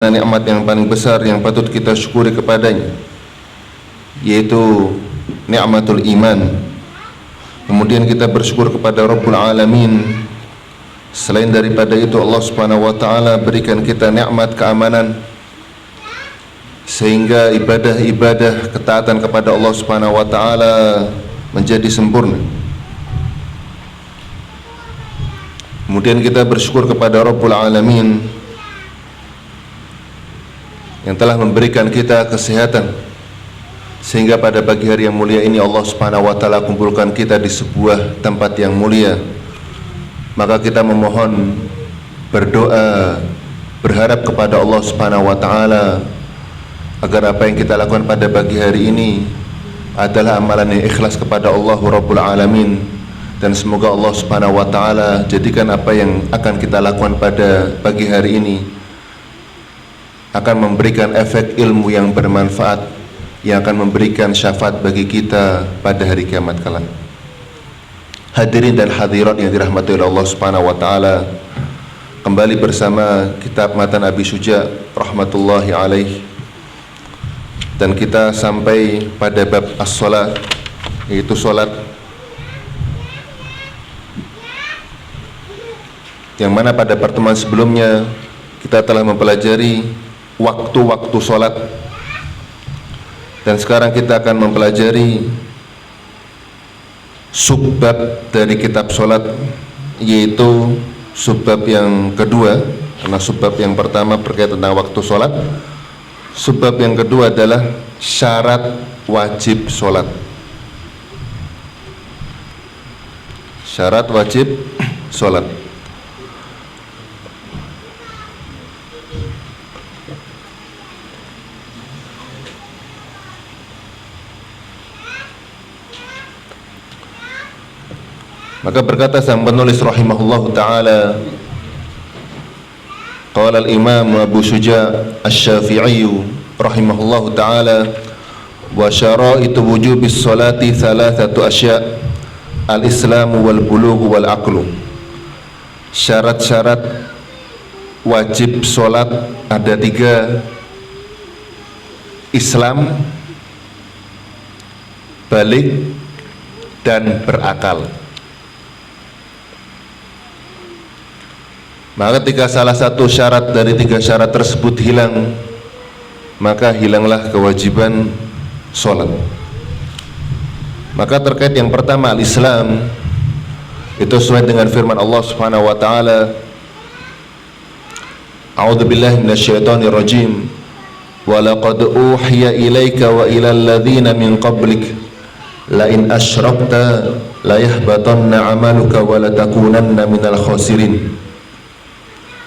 nikmat yang paling besar yang patut kita syukuri kepadanya, yaitu nikmatul iman. Kemudian kita bersyukur kepada Rabbul Alamin. Selain daripada itu, Allah Subhanahu wa taala berikan kita nikmat keamanan, sehingga ibadah-ibadah ketaatan kepada Allah Subhanahu wa taala menjadi sempurna. Kemudian kita bersyukur kepada Rabbul Alamin yang telah memberikan kita kesehatan, sehingga pada pagi hari yang mulia ini Allah Subhanahu wa taala kumpulkan kita di sebuah tempat yang mulia. Maka kita memohon, berdoa, berharap kepada Allah Subhanahu wa taala agar apa yang kita lakukan pada pagi hari ini adalah amalan yang ikhlas kepada Allah Rabbul Alamin, dan semoga Allah Subhanahu wa taala jadikan apa yang akan kita lakukan pada pagi hari ini akan memberikan efek ilmu yang bermanfaat, yang akan memberikan syafaat bagi kita pada hari kiamat kelak. Hadirin dan hadirat yang dirahmati oleh Allah Subhanahu wa taala, kembali bersama kitab Matan Abi Syuja rahmatullahi alaih, dan kita sampai pada bab as-shalah, yaitu salat, yang mana pada pertemuan sebelumnya kita telah mempelajari waktu-waktu sholat, dan sekarang kita akan mempelajari subbab dari kitab sholat, yaitu subbab yang kedua. Karena subbab yang pertama berkaitan tentang waktu sholat, subbab yang kedua adalah syarat wajib sholat. Syarat wajib sholat. Maka berkata sang penulis rahimahullahu ta'ala, qala al-imam Abu Syuja asy-Syafi'i rahimahullahu ta'ala, wa syara'itu wujubis salati thalathatu asya' al-islamu wal bulughu wal aqlu. Syarat-syarat wajib salat ada tiga: Islam, balik, dan berakal. Maka ketika salah satu syarat dari tiga syarat tersebut hilang, maka hilanglah kewajiban sholat. Maka terkait yang pertama, al-Islam, itu sesuai dengan firman Allah Subhanahu wa taala, a'udzubillahi minasyaitonir rajim, wa laqad uhiya ilaika wa ilal ladzina min qablik la in asyrakta la yahbatanna 'amaluka wa la takunanna minal khasirin.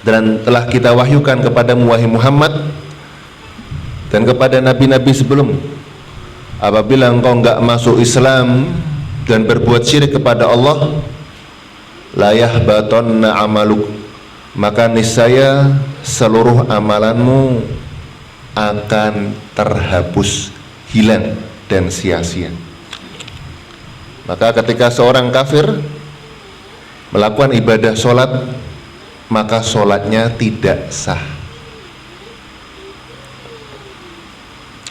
Dan telah kita wahyukan kepadamu wahai Muhammad dan kepada nabi-nabi sebelum, apabila engkau enggak masuk Islam dan berbuat syirik kepada Allah, la yahbatanna amaluk, maka niscaya seluruh amalanmu akan terhapus, hilang dan sia-sia. Maka ketika seorang kafir melakukan ibadah sholat, maka sholatnya tidak sah.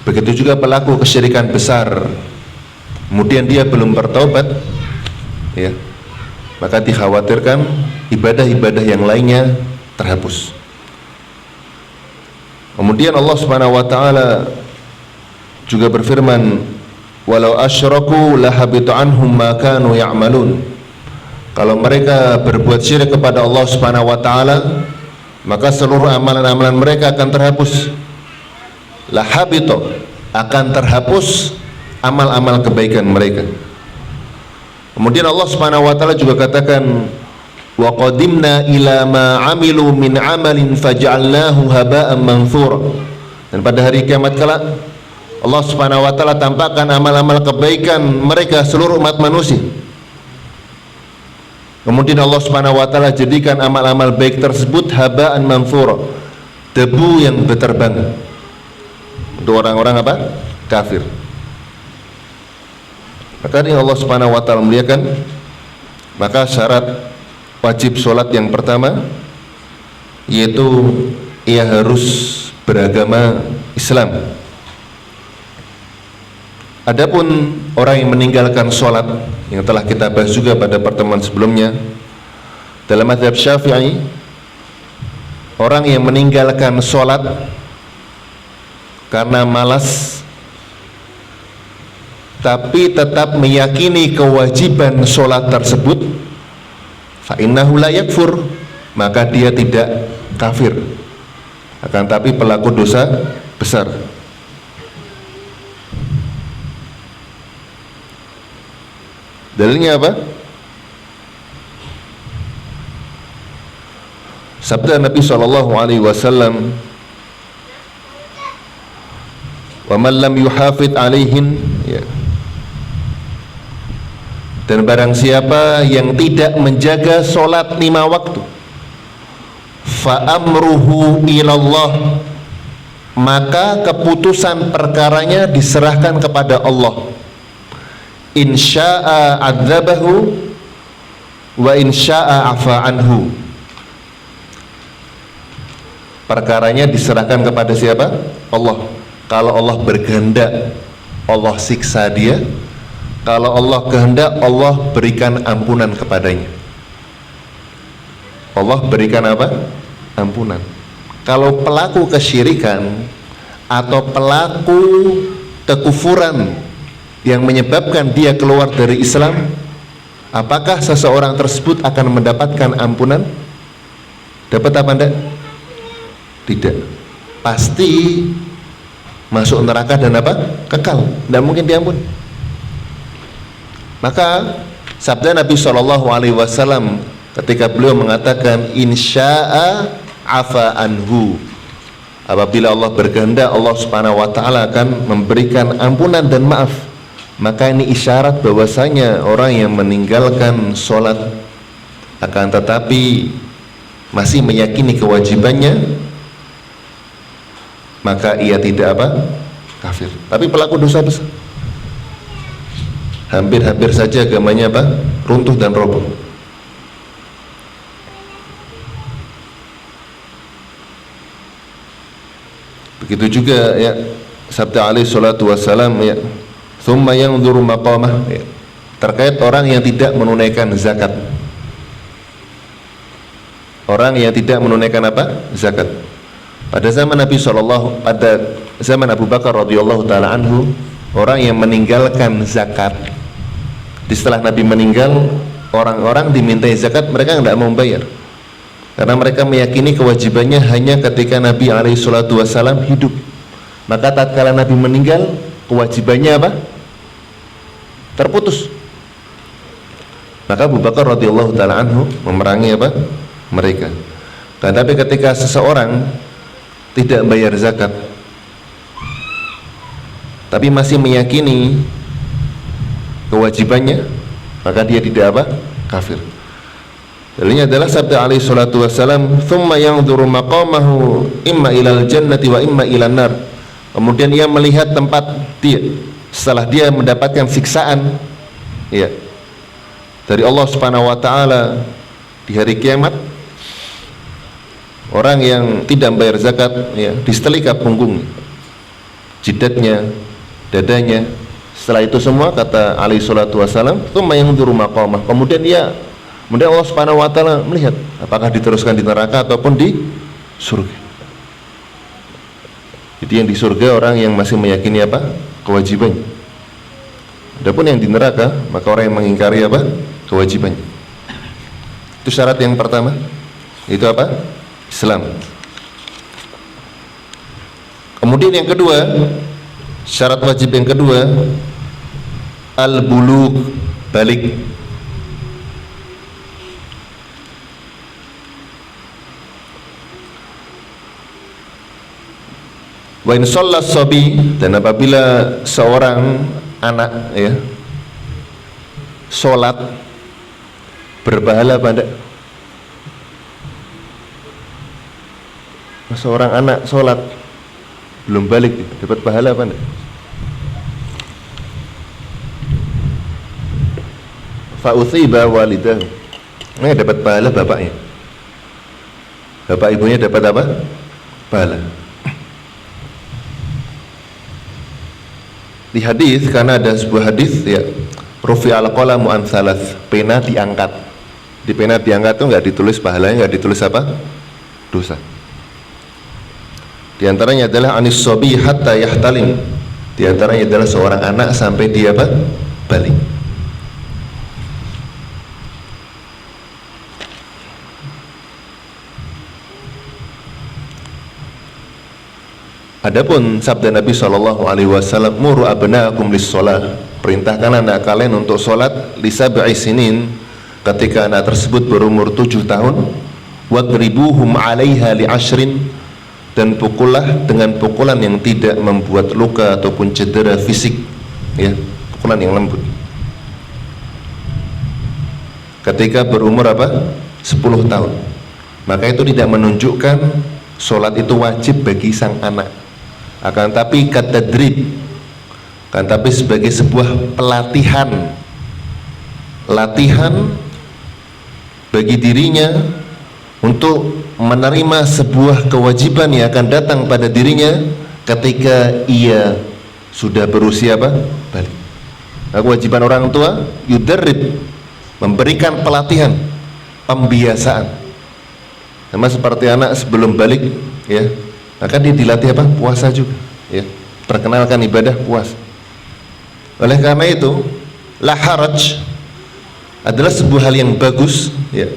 Begitu juga pelaku kesyirikan besar, kemudian dia belum bertaubat, ya, maka dikhawatirkan ibadah-ibadah yang lainnya terhapus. Kemudian Allah Subhanahu wa taala juga berfirman, walau asyraku lahabitu anhum ma kanu ya'malun. Kalau mereka berbuat syirik kepada Allah Subhanahu wa taala, maka seluruh amalan-amalan mereka akan terhapus. Lahabito, akan terhapus amal-amal kebaikan mereka. Kemudian Allah Subhanahu wa taala juga katakan, wa qadimna ila ma amilu min amalin faj'alnahu haba'an manthura. Dan pada hari kiamat kelak Allah Subhanahu wa taala tampakkan amal-amal kebaikan mereka seluruh umat manusia. Kemudian Allah Subhanahu wa taala jadikan amal-amal baik tersebut haba'an manthura, debu yang berterbangan untuk orang-orang apa? Kafir. Maka ini Allah Subhanahu wa taala muliakan. Maka syarat wajib sholat yang pertama yaitu ia harus beragama Islam. Adapun orang yang meninggalkan sholat, yang telah kita bahas juga pada pertemuan sebelumnya, dalam mazhab Syafi'i, orang yang meninggalkan sholat karena malas tapi tetap meyakini kewajiban sholat tersebut, fa innahu la yakfur, maka dia tidak kafir, akan tapi pelaku dosa besar. Dalilnya apa? Sabda Nabi SAW, wa man lam yuhafid alaihin, ya. Dan barang siapa yang tidak menjaga sholat 5 waktu, fa amruhu ilallah, maka keputusan perkaranya diserahkan kepada Allah. Insya'a adzabahu wa insya'a afa anhu. Perkaranya diserahkan kepada siapa? Allah. Kalau Allah berkehendak, Allah siksa dia. Kalau Allah kehendak, Allah berikan ampunan kepadanya. Allah berikan apa? Ampunan. Kalau pelaku kesyirikan atau pelaku kekufuran yang menyebabkan dia keluar dari Islam, apakah seseorang tersebut akan mendapatkan ampunan? Dapat apa enggak? Tidak. Pasti masuk neraka dan apa? Kekal. Tidak mungkin diampun. Maka sabda Nabi SAW ketika beliau mengatakan insya'a afa anhu, apabila Allah berkehendak, Allah Subhanahu wa taala akan memberikan ampunan dan maaf. Maka ini isyarat bahwasanya orang yang meninggalkan sholat akan tetapi masih meyakini kewajibannya, maka ia tidak apa? Kafir. Tapi pelaku dosa besar. Hampir-hampir saja agamanya apa? Runtuh dan roboh. Begitu juga ya sabda alaihi salatu wassalam, ya, thumma yanzuru maqamah, ya, terkait orang yang tidak menunaikan zakat. Orang yang tidak menunaikan apa? Zakat. Pada zaman Nabi pada zaman Abu Bakar radhiyallahu taala anhu, orang yang meninggalkan zakat, setelah Nabi meninggal, orang-orang dimintai zakat, mereka tidak mau bayar, karena mereka meyakini kewajibannya hanya ketika Nabi alaihi salatu wassalam hidup. Maka tatkala Nabi meninggal, kewajibannya apa? Terputus. Maka Abu Bakar radhiyallahu taala anhu memerangi apa? Mereka. Tapi ketika seseorang tidak bayar zakat tapi masih meyakini kewajibannya, maka dia tidak apa? Kafir. Dalilnya adalah sabda alaihi salatu wassalam, thumma yanzuru maqamahu imma ilal jannati wa imma ilan nar. Kemudian ia melihat tempat dia setelah dia mendapatkan siksaan, ya, dari Allah Subhanahu wa taala di hari kiamat. Orang yang tidak membayar zakat, ya, disetelika punggung, jidatnya, dadanya. Setelah itu semua, kata alaihi salatu wassalam, tsumma yanzuru maqamah. Kemudian Allah Subhanahu wa taala melihat apakah diteruskan di neraka ataupun di surga. Jadi yang di surga orang yang masih meyakini apa? Kewajibannya. Adapun yang di neraka, maka orang yang mengingkari apa? Kewajibannya. Itu syarat yang pertama. Itu apa? Islam. Kemudian yang kedua, syarat wajib yang kedua, al-bulugh, balik. Wa in shallas sabi, dan apabila seorang anak, ya, sholat, berpahala pada seorang anak sholat belum balik, dapat pahala apa enggak? Fa'uthiba walidahu, dapat pahala bapaknya, bapak ibunya dapat apa? Pahala. di hadis, karena ada sebuah hadis ya, rufi'al qalamu an thalath, pena diangkat. Di pena diangkat itu nggak ditulis pahalanya, nggak ditulis apa? Dosa. Di antaranya adalah anis sobi hatta yahtalim. Di antaranya adalah seorang anak sampai dia apa? Balik. Adapun sabda Nabi SAW, muru abna'akum lis-shalah, perintahkan anak kalian untuk sholat li sab'i sinin, ketika anak tersebut berumur 7 tahun, wadribuhum 'alaiha li 'ashrin, dan pukullah dengan pukulan yang tidak membuat luka ataupun cedera fisik, ya, pukulan yang lembut. Ketika berumur apa? 10 tahun. Maka itu tidak menunjukkan sholat itu wajib bagi sang anak, akan tapi katadrib, akan tapi sebagai sebuah pelatihan, latihan bagi dirinya untuk menerima sebuah kewajiban yang akan datang pada dirinya ketika ia sudah berusia apa? Balik. Nah, kewajiban orang tua yudarrib, memberikan pelatihan, pembiasaan. Sama seperti anak sebelum balik, ya, maka dia dilatih apa? Puasa juga, ya. Perkenalkan ibadah puasa. Oleh karena itu, la haraj adalah sebuah hal yang bagus, ya.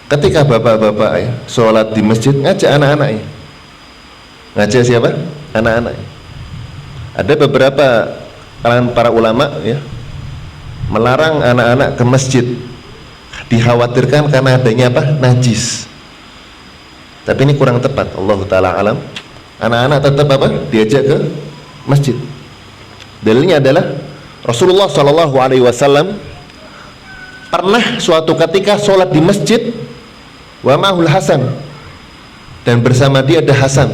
Ketika bapak-bapak ya sholat di masjid, ngajak anak-anaknya. Ngajak siapa? Anak-anaknya. Ada beberapa kalangan para ulama ya melarang anak-anak ke masjid, dikhawatirkan karena adanya apa? Najis. Tapi ini kurang tepat, Allah Ta'ala alam. Anak-anak tetap apa? Diajak ke masjid. Dalilnya adalah Rasulullah SAW pernah suatu ketika sholat di masjid, wa ma'hul Hasan, dan bersama dia ada Hasan.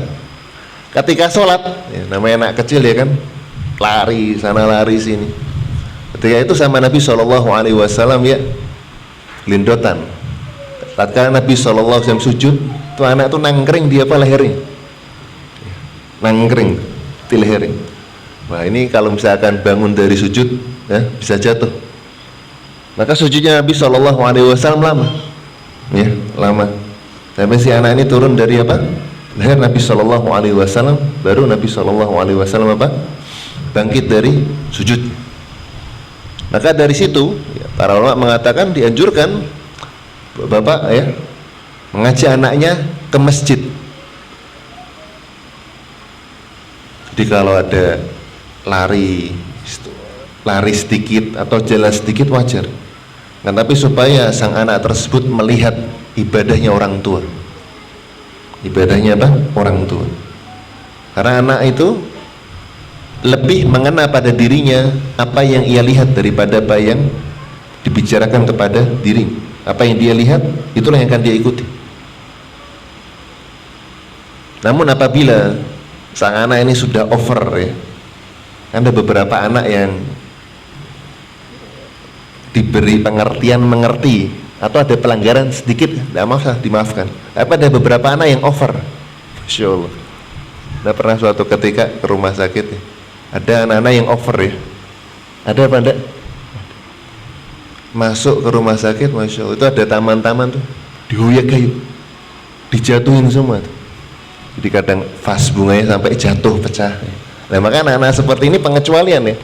Ketika sholat, ya, namanya anak kecil ya kan, lari sana lari sini. Ketika itu sama Nabi SAW ya lindotan. Tatkala Nabi SAW sujud, tuh anak tuh nangkring di apa lehernya, nangkring di lehernya. Wah, ini kalau misalkan bangun dari sujud ya bisa jatuh. Maka sujudnya Nabi SAW lama, ya lama. Sampai si anak ini turun dari apa? Leher Nabi SAW, baru Nabi SAW apa? Bangkit dari sujud. Maka dari situ ya, para ulama mengatakan dianjurkan bapak ya mengajak anaknya ke masjid. Jadi kalau ada lari sedikit atau jalan sedikit wajar. Kan, tapi supaya sang anak tersebut melihat ibadahnya orang tua. Ibadahnya apa? Orang tua. Karena anak itu lebih mengena pada dirinya apa yang ia lihat daripada apa yang dibicarakan kepada diri. Apa yang dia lihat, itulah yang akan dia ikuti. Namun apabila sang anak ini sudah over ya, ada beberapa anak yang diberi pengertian mengerti atau ada pelanggaran sedikit, tidak masalah, dimaafkan. Tapi ada beberapa anak yang over. Masya Allah. Nah, pernah suatu ketika ke rumah sakit ya, ada anak-anak yang over ya. Ada apa enggak? Masuk ke rumah sakit, Masya Allah, itu ada taman-taman tuh dihoyak kayu, dijatuhin semua tuh. Jadi kadang vas bunganya sampai jatuh pecah. Nah, maka anak-anak seperti ini pengecualian ya,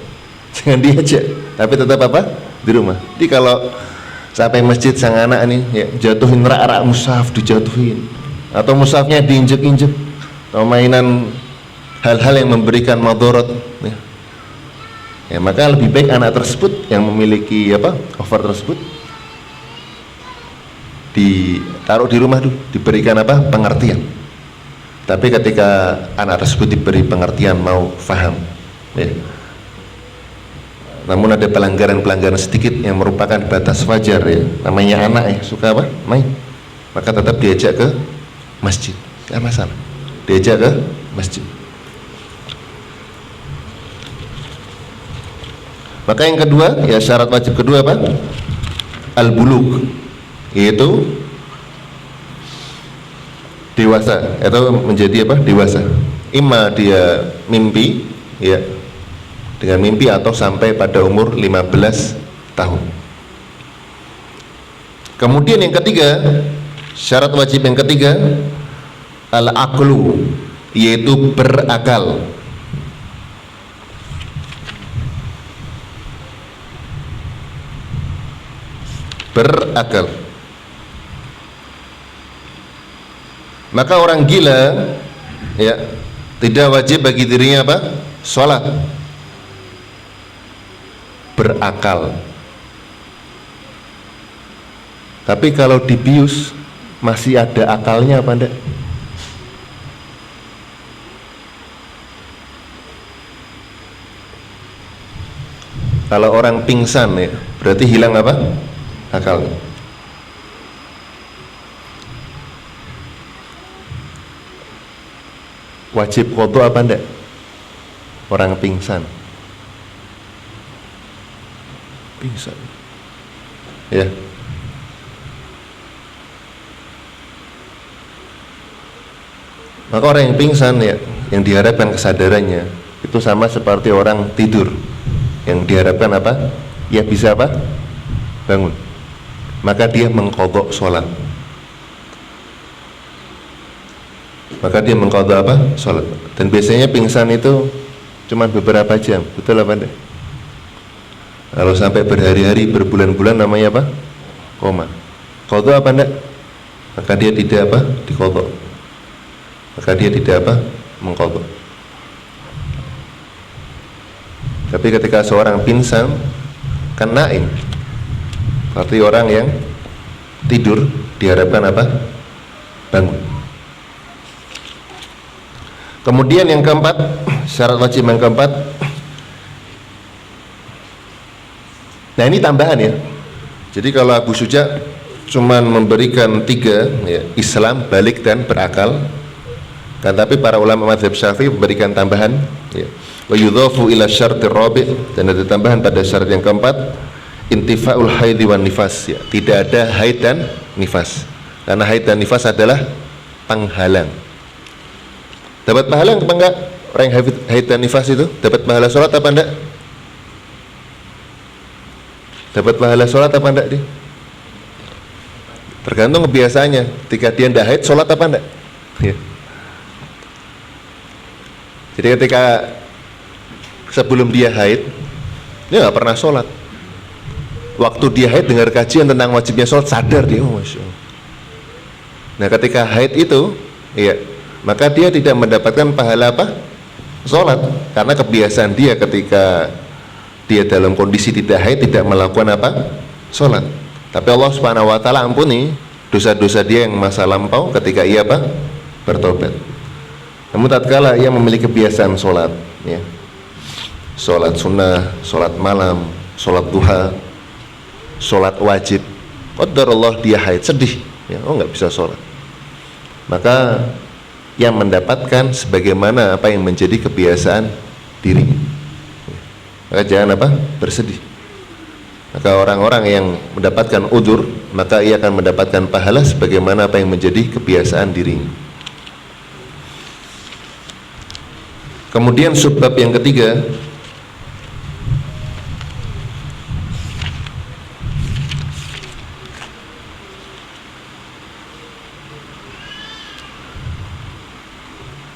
jangan diajak, tapi tetap apa? Di rumah. Jadi kalau sampai masjid sang anak ini ya jatuhin rak-rak mushaf, dijatuhin, atau mushafnya diinjek-injek, atau mainan hal-hal yang memberikan madharat ya. Ya, maka lebih baik anak tersebut yang memiliki apa over tersebut ditaruh di rumah dulu, diberikan apa pengertian. Tapi ketika anak tersebut diberi pengertian, mau faham ya, namun ada pelanggaran-pelanggaran sedikit yang merupakan batas wajar ya, namanya anak ya, suka apa? Main. Maka tetap diajak ke masjid, tidak masalah, diajak ke masjid. Maka yang kedua ya, syarat wajib kedua apa? Al-bulugh, yaitu dewasa atau menjadi apa? Dewasa. Ima dia mimpi ya, dengan mimpi atau sampai pada umur 15 tahun. Kemudian yang ketiga, syarat wajib yang ketiga, al-aqlu, yaitu berakal. Berakal. Maka orang gila ya tidak wajib bagi dirinya apa? Sholat. Berakal. Tapi kalau dibius masih ada akalnya apa enggak? Kalau orang pingsan ya berarti hilang apa? Akal. Wajib qadha apa enggak? Orang pingsan. Pingsan. Ya. Maka orang yang pingsan ya, yang diharapkan kesadarannya itu sama seperti orang tidur. Yang diharapkan apa? Ya bisa apa? Bangun. Maka dia mengqadha sholat. Maka dia mengqadha apa? Sholat. Dan biasanya pingsan itu cuma beberapa jam, betul apa enggak? Kalau sampai berhari-hari, berbulan-bulan namanya apa? Koma. Qadha apa enggak? Maka dia tidak apa? Diqadha. Maka dia tidak apa? Mengqadha. Tapi ketika seorang pingsan kan naim, berarti orang yang tidur diharapkan apa? Bangun. Kemudian yang keempat, syarat wajib yang keempat. Nah ini tambahan ya. Jadi kalau Abu Suja cuman memberikan 3 ya, Islam, balik dan berakal. Kan tapi para ulama mazhab Syafi'i memberikan tambahan ya. Wa yudhafu ila syartir rabi', dan ada tambahan pada syarat yang keempat, intifa'ul haidhi wan nifas ya. Tidak ada haid dan nifas. Karena haid dan nifas adalah penghalang. Dapat pahala apa enggak? Orang yang haid dan nifas itu dapat pahala sholat apa enggak? Dapat pahala sholat apa enggak dia? Tergantung kebiasaannya. Ketika dia enggak haid, sholat apa enggak? Ya. Jadi ketika sebelum dia haid, dia nggak pernah sholat. Waktu dia haid dengar kajian tentang wajibnya sholat, sadar dia, oh Masya Allah. Nah ketika haid itu, ya, maka dia tidak mendapatkan pahala apa? Sholat. Karena kebiasaan dia ketika dia dalam kondisi tidak haid tidak melakukan apa? Sholat. Tapi Allah Subhanahu Wa Taala ampuni dosa-dosa dia yang masa lampau ketika ia apa? Bertobat. Namun tatkala ia memiliki kebiasaan sholat, ya, sholat sunnah, sholat malam, sholat duha, sholat wajib, qadarullah dia haid, sedih, ya, oh nggak bisa sholat, maka yang mendapatkan sebagaimana apa yang menjadi kebiasaan dirinya, maka jangan apa? Bersedih. Maka orang-orang yang mendapatkan udzur, maka ia akan mendapatkan pahala sebagaimana apa yang menjadi kebiasaan dirinya. Kemudian subbab yang ketiga,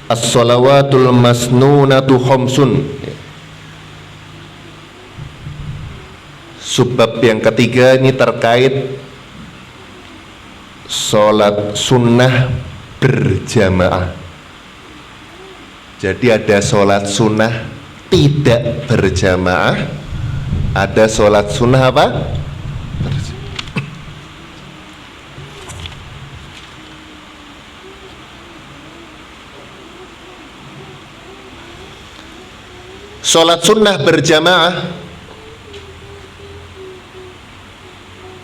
as-shalawatul masnunatu khamsun. Subbab yang ketiga ini terkait sholat sunnah berjamaah. Jadi ada sholat sunnah tidak berjamaah, ada sholat sunnah apa? Sholat sunnah berjamaah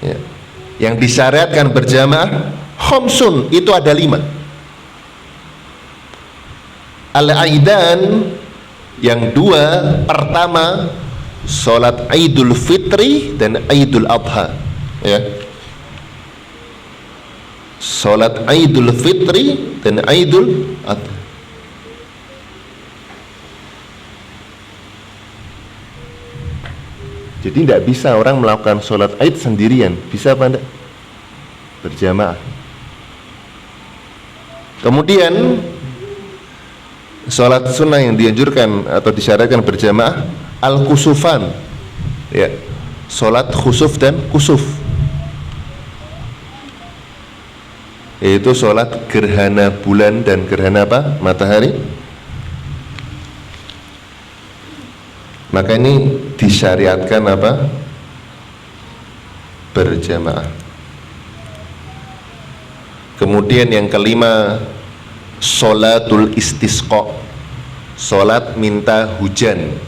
ya, yang disyariatkan berjamaah khamsun, itu ada 5. Al-Aidan yang 2, pertama sholat Idul Fitri dan Idul Adha ya. Sholat Idul Fitri dan Idul Adha. Jadi tidak bisa orang melakukan sholat Aid sendirian. Bisa apa enggak? Berjamaah. Kemudian sholat sunnah yang dianjurkan atau disyaratkan berjamaah al-kusufan, ya, sholat khusuf dan kusuf, yaitu sholat gerhana bulan dan gerhana apa? Matahari. Maka ini disyariatkan apa? Berjamaah. Kemudian yang kelima, sholatul istisqa, sholat minta hujan.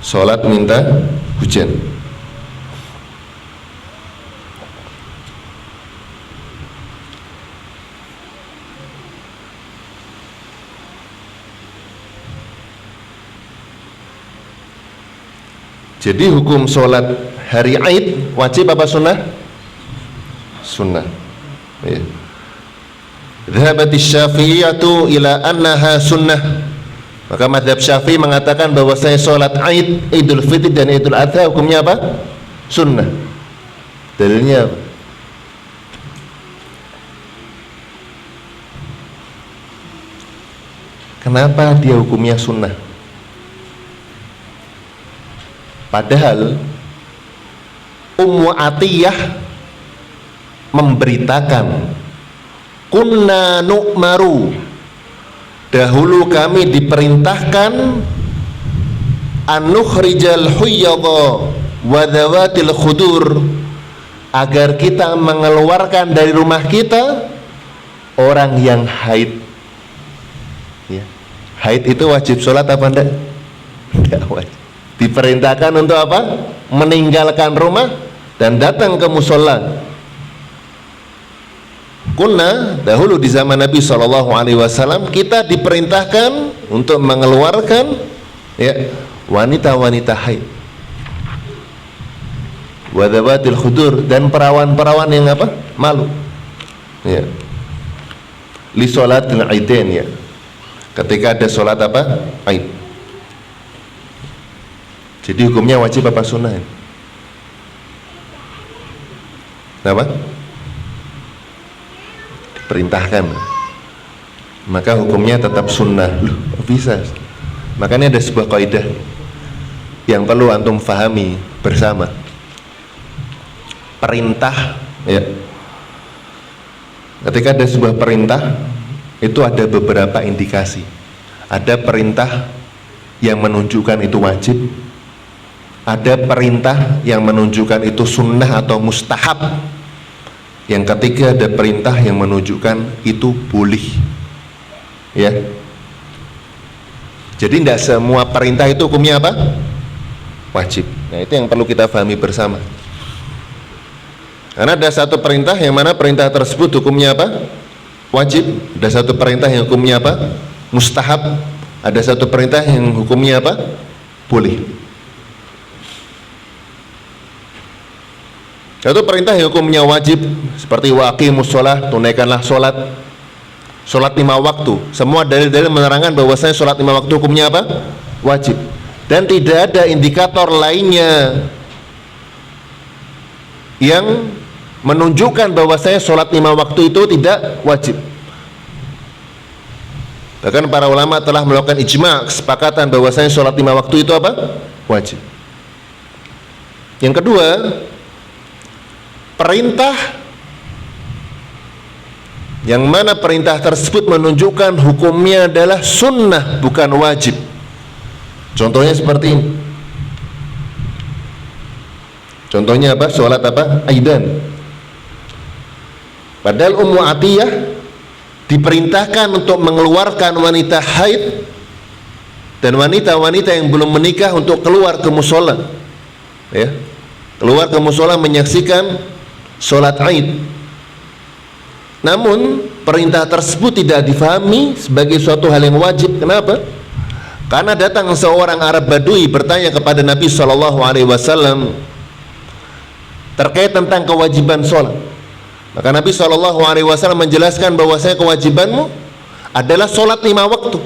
Sholat minta hujan. Jadi hukum sholat hari Aid wajib apa sunnah? Sunnah. Ya. Dhahabati Syafi'iyatu ila annaha sunnah. Maka mazhab Syafi'i mengatakan bahwasanya sholat Aid, Idul Fitri dan Idul Adha hukumnya apa? Sunnah. Dalilnya apa? Kenapa dia hukumnya sunnah? Padahal Ummu Atiyah memberitakan, kunna nu'maru, dahulu kami diperintahkan anukhrijal huyyadha wa dhawatil khudur, agar kita mengeluarkan dari rumah kita orang yang haid. Ya. Haid itu wajib sholat apa enggak? Enggak wajib. Diperintahkan untuk apa? Meninggalkan rumah dan datang ke musola. Kunna, dahulu di zaman Nabi SAW, kita diperintahkan untuk mengeluarkan, ya, wanita-wanita haid, wadzawatil khudur, dan perawan-perawan yang apa? Malu, ya, li sholatil aidain, ya, ketika ada sholat apa? Aid. Jadi hukumnya wajib apa sunnah? Kenapa? Diperintahkan. Maka hukumnya tetap sunnah. Loh, bisa. Makanya ada sebuah kaidah yang perlu antum fahami bersama. Perintah, ya. Ketika ada sebuah perintah, itu ada beberapa indikasi. Ada perintah yang menunjukkan itu wajib. Ada perintah yang menunjukkan itu sunnah atau mustahab. Yang ketiga ada perintah yang menunjukkan itu boleh, ya. Jadi tidak semua perintah itu hukumnya apa? Wajib. Nah itu yang perlu kita pahami bersama. Karena ada satu perintah yang mana perintah tersebut hukumnya apa? Wajib. Ada satu perintah yang hukumnya apa? Mustahab. Ada satu perintah yang hukumnya apa? Boleh. Itu perintah yang hukumnya wajib, seperti waqimus sholah, tunaikanlah sholat, sholat 5 waktu. Semua dalil-dalil menerangkan bahwasanya sholat 5 waktu hukumnya apa? Wajib. Dan tidak ada indikator lainnya yang menunjukkan bahwasanya sholat 5 waktu itu tidak wajib. Bahkan para ulama telah melakukan ijma', kesepakatan bahwasanya sholat 5 waktu itu apa? Wajib. Yang kedua, perintah yang mana perintah tersebut menunjukkan hukumnya adalah sunnah, bukan wajib. Contohnya seperti ini. Contohnya apa? Sholat apa? Aidan. Padahal Ummu Atiyah diperintahkan untuk mengeluarkan wanita haid dan wanita-wanita yang belum menikah untuk keluar ke musola, ya, keluar ke musola menyaksikan sholat Aid. Namun perintah tersebut tidak difahami sebagai suatu hal yang wajib. Kenapa? Karena datang seorang Arab Badui bertanya kepada Nabi SAW terkait tentang kewajiban sholat. Maka Nabi SAW menjelaskan bahwasanya kewajibanmu adalah sholat 5 waktu.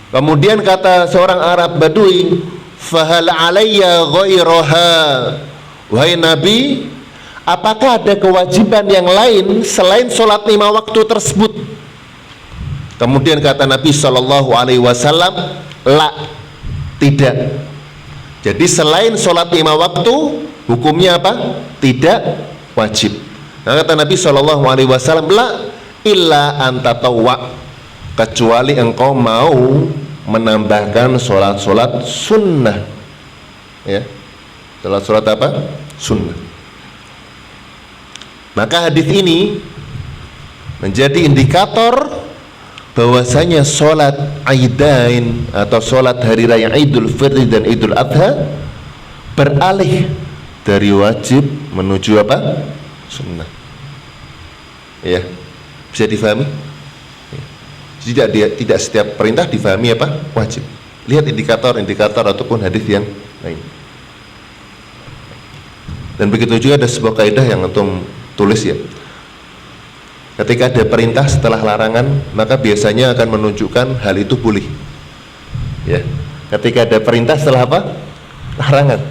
Kemudian kata seorang Arab Badui, fahal alayya ghairaha, wahai Nabi, apakah ada kewajiban yang lain selain sholat 5 waktu tersebut? Kemudian kata Nabi Shallallahu Alaihi Wasallam, la, tidak. Jadi selain sholat 5 waktu, hukumnya apa? Tidak wajib. Nah, kata Nabi Shallallahu Alaihi Wasallam, la illa antatawwa, kecuali engkau mau menambahkan sholat-sholat sunnah, ya, sholat-sholat apa? Sunnah. Maka hadis ini menjadi indikator bahwasanya sholat Aidain atau sholat hari raya Idul Fitri dan Idul Adha beralih dari wajib menuju apa? Sunnah. Ya, bisa difahami? Tidak setiap perintah difahami apa? Wajib. Lihat indikator-indikator ataupun hadis yang lain. Dan begitu juga ada sebuah kaidah yang antum tulis ya. Ketika ada perintah setelah larangan, maka biasanya akan menunjukkan hal itu boleh. Ya. Ketika ada perintah setelah apa? Larangan.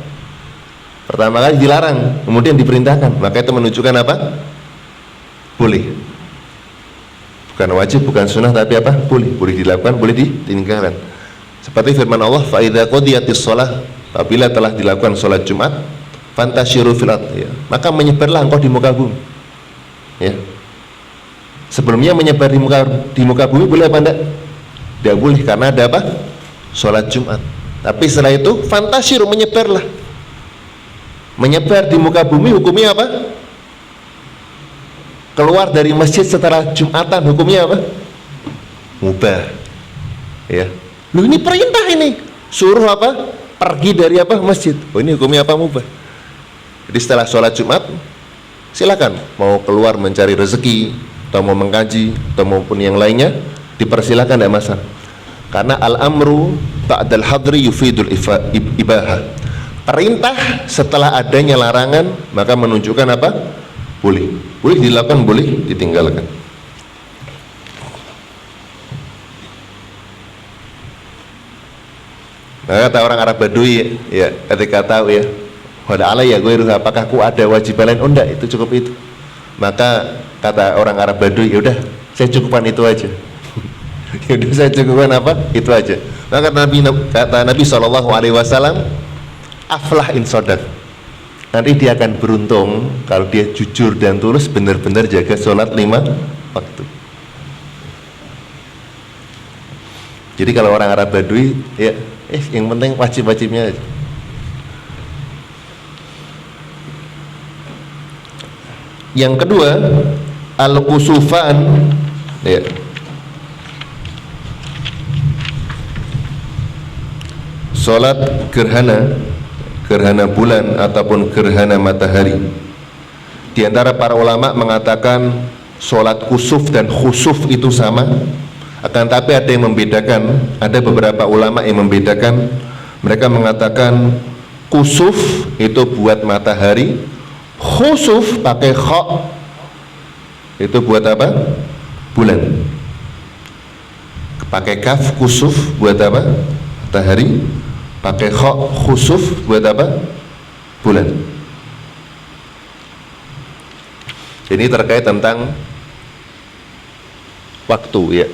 Pertama kali dilarang, kemudian diperintahkan, maka itu menunjukkan apa? Boleh. Bukan wajib, bukan sunnah, tapi apa? Boleh. Boleh dilakukan, boleh ditinggalkan. Seperti firman Allah, fa idza qudiyatis shalah, apabila telah dilakukan salat Jumat, fantasyiru fil ardh, ya, maka menyebarlah engkau di muka bumi. Ya. Sebelumnya menyebar di muka bumi boleh apa enggak? Tidak boleh, karena ada apa? Sholat Jumat. Tapi setelah itu fantasyiru, menyebarlah. Menyebar di muka bumi hukumnya apa? Keluar dari masjid setelah Jumatan hukumnya apa? Mubah. Ya. Loh, ini perintah ini. Suruh apa? Pergi dari apa? Masjid. Oh, ini hukumnya apa? Mubah. Jadi setelah sholat Jumat silakan mau keluar mencari rezeki atau mau mengkaji atau maupun yang lainnya, dipersilakan, tidak masalah. Karena al-amru ba'dal hadri yufidul ibahah. Perintah setelah adanya larangan maka menunjukkan apa? Boleh. Boleh dilakukan, boleh ditinggalkan. Nah, kata orang Arab Badui ya, ketika tahu ya, wala alayya ghairuha, apakah ku ada wajib lain? Oh enggak, itu cukup itu. Maka kata orang Arab Badui, ya udah, saya cukupkan itu aja. Ya udah, saya cukupkan apa? Itu aja. Maka kata Nabi Shallallahu Alaihi Wasallam, aflah in sodak. Nanti dia akan beruntung kalau dia jujur dan tulus, benar-benar jaga sholat 5 waktu. Jadi kalau orang Arab Badui, ya, yang penting wajib-wajibnya aja. Yang kedua, al-kusufan, ya. Salat gerhana bulan ataupun gerhana matahari. Di antara para ulama mengatakan salat kusuf dan khusuf itu sama, akan tapi ada yang membedakan. Ada beberapa ulama yang membedakan. Mereka mengatakan kusuf itu buat matahari, khusuf pakai kha itu buat apa? Bulan. Pakai kaf kusuf buat apa? Matahari. Pakai kha khusuf buat apa? Bulan. Ini terkait tentang waktu ya.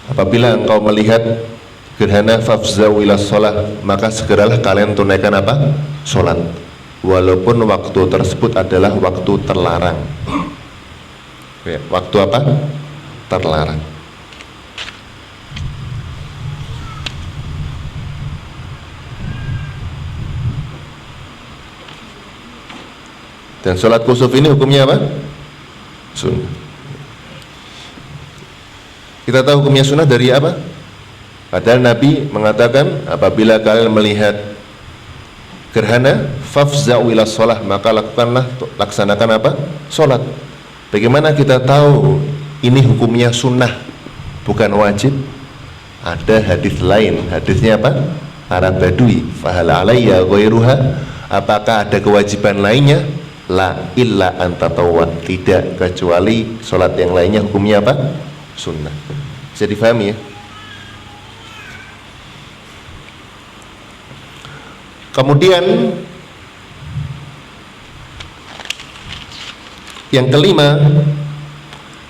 Apabila engkau melihat gerhana fafzau ila sholah, maka segeralah kalian tunaikan apa? Sholat. Walaupun waktu tersebut adalah waktu terlarang. Ya, waktu apa? Terlarang. Dan sholat kusuf ini hukumnya apa? Sunnah. Kita tahu hukumnya sunnah dari apa? Padahal Nabi mengatakan apabila kalian melihat gerhana fafza'u ila sholah, maka laksanakan apa? Sholat. Bagaimana kita tahu ini hukumnya sunnah bukan wajib? Ada hadis lain. Hadisnya apa? Arab Badui, fahal alayya ghairuha, apakah ada kewajiban lainnya? La illa antatawwa, tidak kecuali sholat yang lainnya hukumnya apa? Sunnah. Bisa difahami ya? Kemudian yang kelima,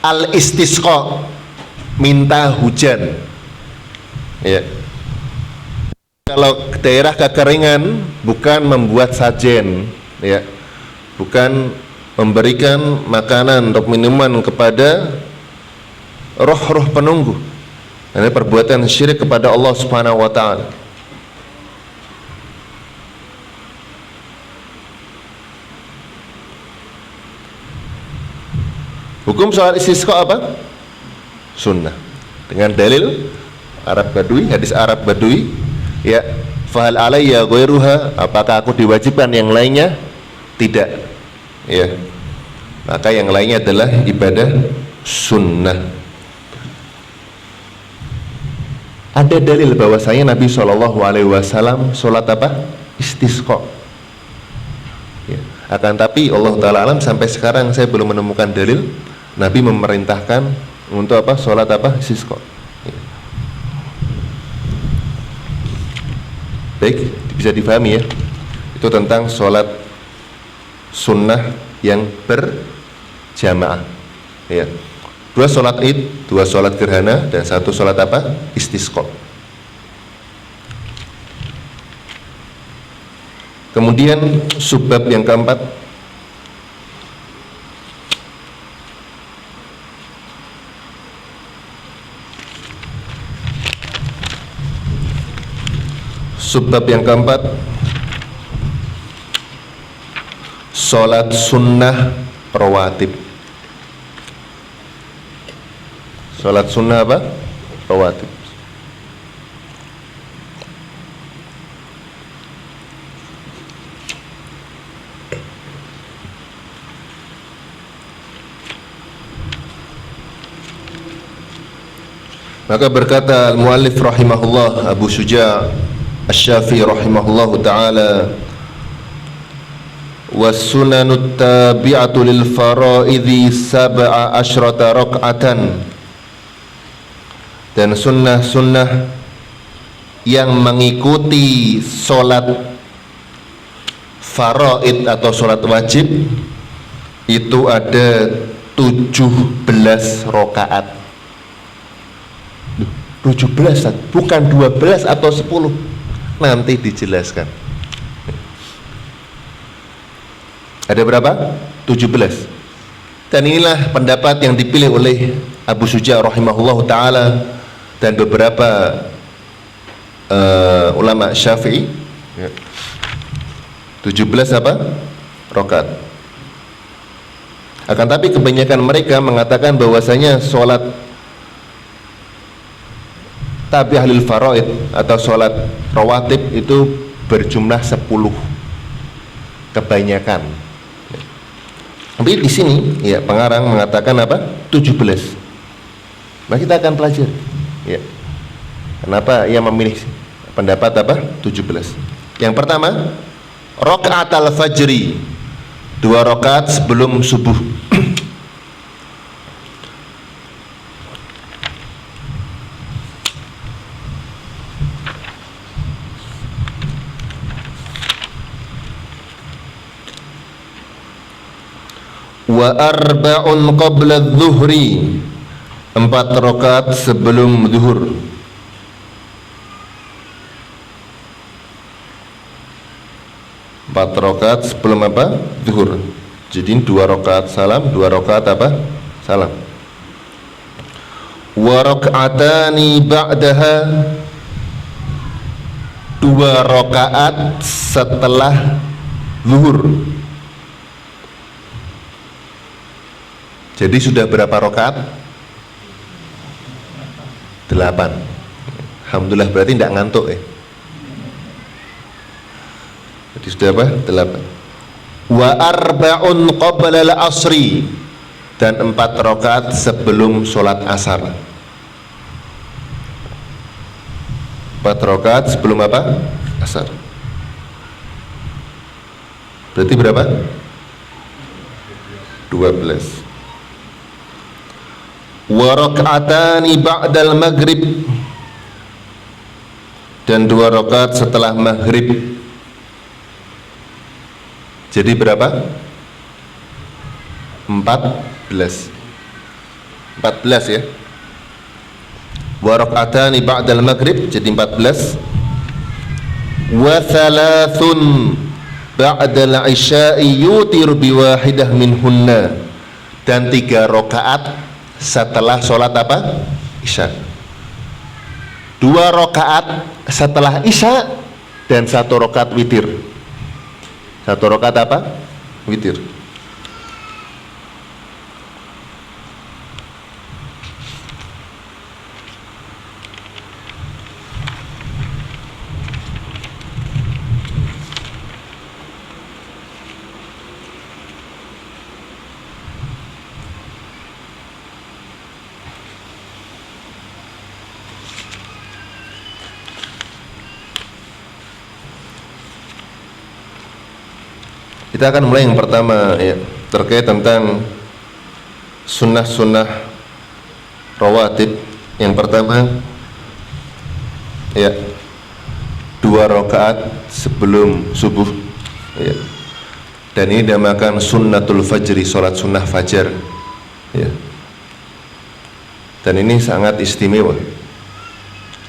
al-istisqa, minta hujan. Ya. Kalau daerah kekeringan, bukan membuat sajen, ya, bukan memberikan makanan untuk minuman kepada roh-roh penunggu. Ini perbuatan syirik kepada Allah Subhanahu wa taala. Hukum sholat istisqa apa? Sunnah. Dengan dalil Arab Badui, hadis Arab Badui, ya, fahal alayya ghairuha, apakah aku diwajibkan yang lainnya? Tidak. Ya. Maka yang lainnya adalah ibadah sunnah. Ada dalil bahwasanya Nabi SAW sholat apa? Istisqa. Ya. Akan tapi Allah Ta'ala alam, sampai sekarang saya belum menemukan dalil Nabi memerintahkan untuk apa? Sholat apa? Istisqa. Ya. Baik, bisa difahami ya. Itu tentang sholat sunnah yang berjamaah. Ya. 2 sholat id, 2 sholat gerhana, dan 1 sholat apa? Istisqa. Kemudian subbab yang keempat, sholat sunnah rawatib. Sholat sunnah apa? Rawatib. Maka berkata al-muallif rahimahullah, Abu Syuja' Asy-Syafi'i rahimahullahu ta'ala, was-sunanut tabi'atu lil fara'idhi sab'a asyrata rak'atan, dan sunnah-sunnah yang mengikuti solat faraid atau solat wajib itu ada 17 rakaat. 17, bukan 12 atau 10, nanti dijelaskan. Ada berapa? 17. Dan inilah pendapat yang dipilih oleh Abu Syuja' rahimahullahu ta'ala dan beberapa ulama Syafi'i. 17 apa? Rakaat. Akan tapi kebanyakan mereka mengatakan bahwasanya sholat tabi'ah lil faraid atau sholat rawatib itu berjumlah 10 kebanyakan. Tapi di sini ya pengarang mengatakan apa? 17. Nah, kita akan pelajari ya, kenapa ia memilih pendapat apa? 17. Yang pertama, rakaat al-fajri, 2 rakaat sebelum subuh. Wa arba'un qabla adh-dhuhri, 4 rakaat sebelum zuhur. Empat rakaat sebelum apa? Zuhur. Jadi 2 rakaat salam, 2 rakaat apa? Salam. Wa rak'atani ba'daha, 2 rakaat setelah zuhur. Jadi sudah berapa rakaat? 8. Alhamdulillah, berarti tidak ngantuk ya. Jadi sudah apa? 8. Wa arba'un qabla al-asri, dan 4 rakaat sebelum sholat asar. 4 rakaat sebelum apa? Asar. Berarti berapa? 12. Wa rak'atani ba'dal maghrib, dan 2 rakaat setelah maghrib. Jadi berapa? 14 ya. Wa raka'atani ba'dal maghrib jadi 14. Wa thalathun ba'dal isya'i yutiru biwahidah minhunna, dan 3 rakaat setelah sholat apa? Isya. 2 rakaat setelah isya dan 1 rakaat witir. 1 rakaat apa? Witir. Kita akan mulai yang pertama ya, terkait tentang sunnah-sunnah rawatib. Yang pertama ya, 2 rakaat sebelum subuh ya. Dan ini dinamakan sunnatul fajri, sholat sunnah fajar ya. Dan ini sangat istimewa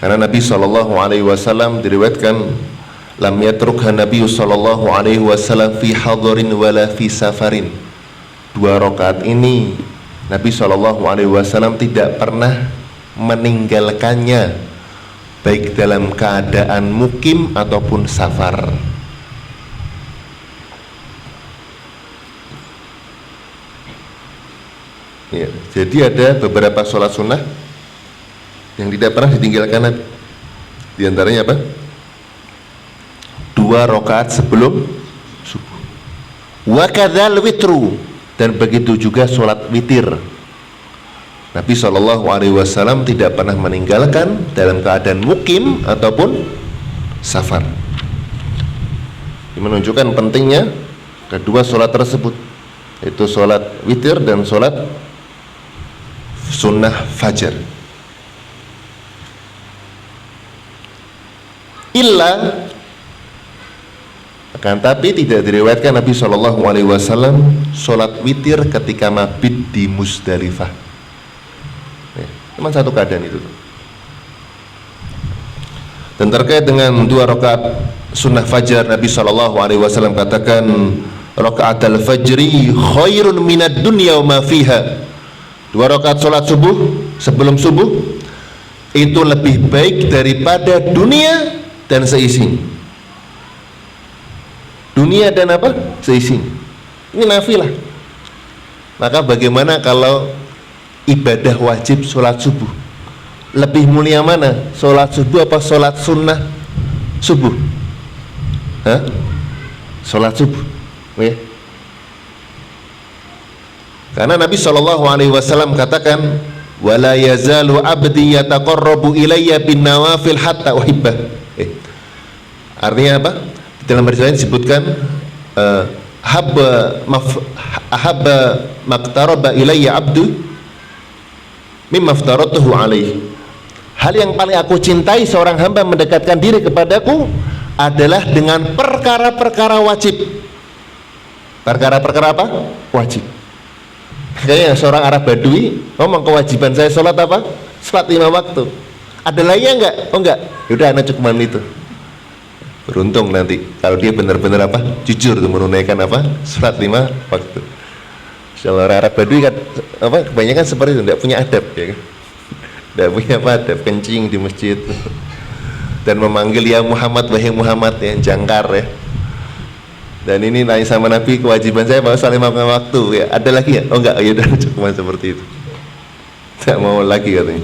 karena Nabi SAW diriwayatkan lam yatrukha Nabi sallallahu alaihi wasallam fi hadarin wala fi safarin. 2 rakaat ini Nabi sallallahu alaihi wasallam tidak pernah meninggalkannya, baik dalam keadaan mukim ataupun safar. Ya, jadi ada beberapa sholat sunnah yang tidak pernah ditinggalkan Nabi. Di antaranya apa? 2 rakaat sebelum subuh. Wa kadzal witru, dan begitu juga sholat witir. Nabi SAW tidak pernah meninggalkan dalam keadaan mukim ataupun safar. Ini menunjukkan pentingnya kedua sholat tersebut, yaitu sholat witir dan sholat sunnah fajar. Akan tapi tidak diriwayatkan Nabi SAW sholat witir ketika mabit di Musdalifah ya, cuma 1 keadaan itu. Dan terkait dengan 2 rakaat sunnah fajar, Nabi SAW katakan rakaat al-fajri khairun minad dunya wa ma fiha. 2 rakaat sholat subuh sebelum subuh itu lebih baik daripada dunia dan seisinya. Dunia dan apa? Seisinya. Ini nafilah. Maka bagaimana kalau ibadah wajib sholat subuh? Lebih mulia mana? Sholat subuh apa sholat sunnah subuh? Hah? Sholat subuh ya. Karena Nabi SAW katakan wala yazalu abdi yataqarrabu ilayya bin nawafil hatta uhibbah. Artinya apa? Dalam hadis lain disebutkan ahabba maqtaraba ilayya abdu mimma aftaratuhu alaihi. Hal yang paling aku cintai seorang hamba mendekatkan diri kepadaku adalah dengan perkara-perkara wajib. Perkara-perkara apa? Wajib. Kayaknya seorang Arab Badui ngomong kewajiban saya sholat apa? Sholat 5 waktu. Ada lainnya enggak? Oh enggak. Yaudah anak cukuman itu. Beruntung nanti kalau dia benar-benar apa? Jujur tuh menunaikan apa? Sholat 5 waktu. Kalau Arab Badui kan apa? Kebanyakan seperti itu, tidak punya adab ya kan? Tidak punya apa? Adab, kencing di masjid dan memanggil ya Muhammad, wahai Muhammad, yang jangkar ya. Dan ini nanya sama Nabi, kewajiban saya bahwa sholat 5 waktu ya. Ada lagi ya? Oh enggak, ya udah cuma seperti itu. Tidak mau lagi katanya.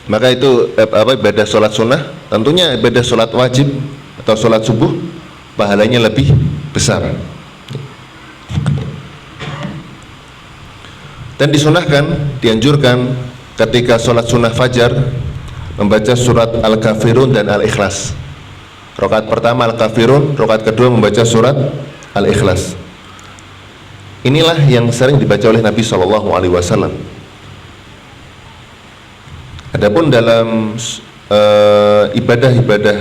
Maka itu ibadah sholat sunnah, tentunya ibadah sholat wajib atau sholat subuh pahalanya lebih besar. Dan disunahkan, dianjurkan ketika sholat sunnah fajar membaca surat Al-Kafirun dan Al-Ikhlas. Rakaat pertama Al-Kafirun, rakaat kedua membaca surat Al-Ikhlas. Inilah yang sering dibaca oleh Nabi SAW. Adapun dalam ibadah-ibadah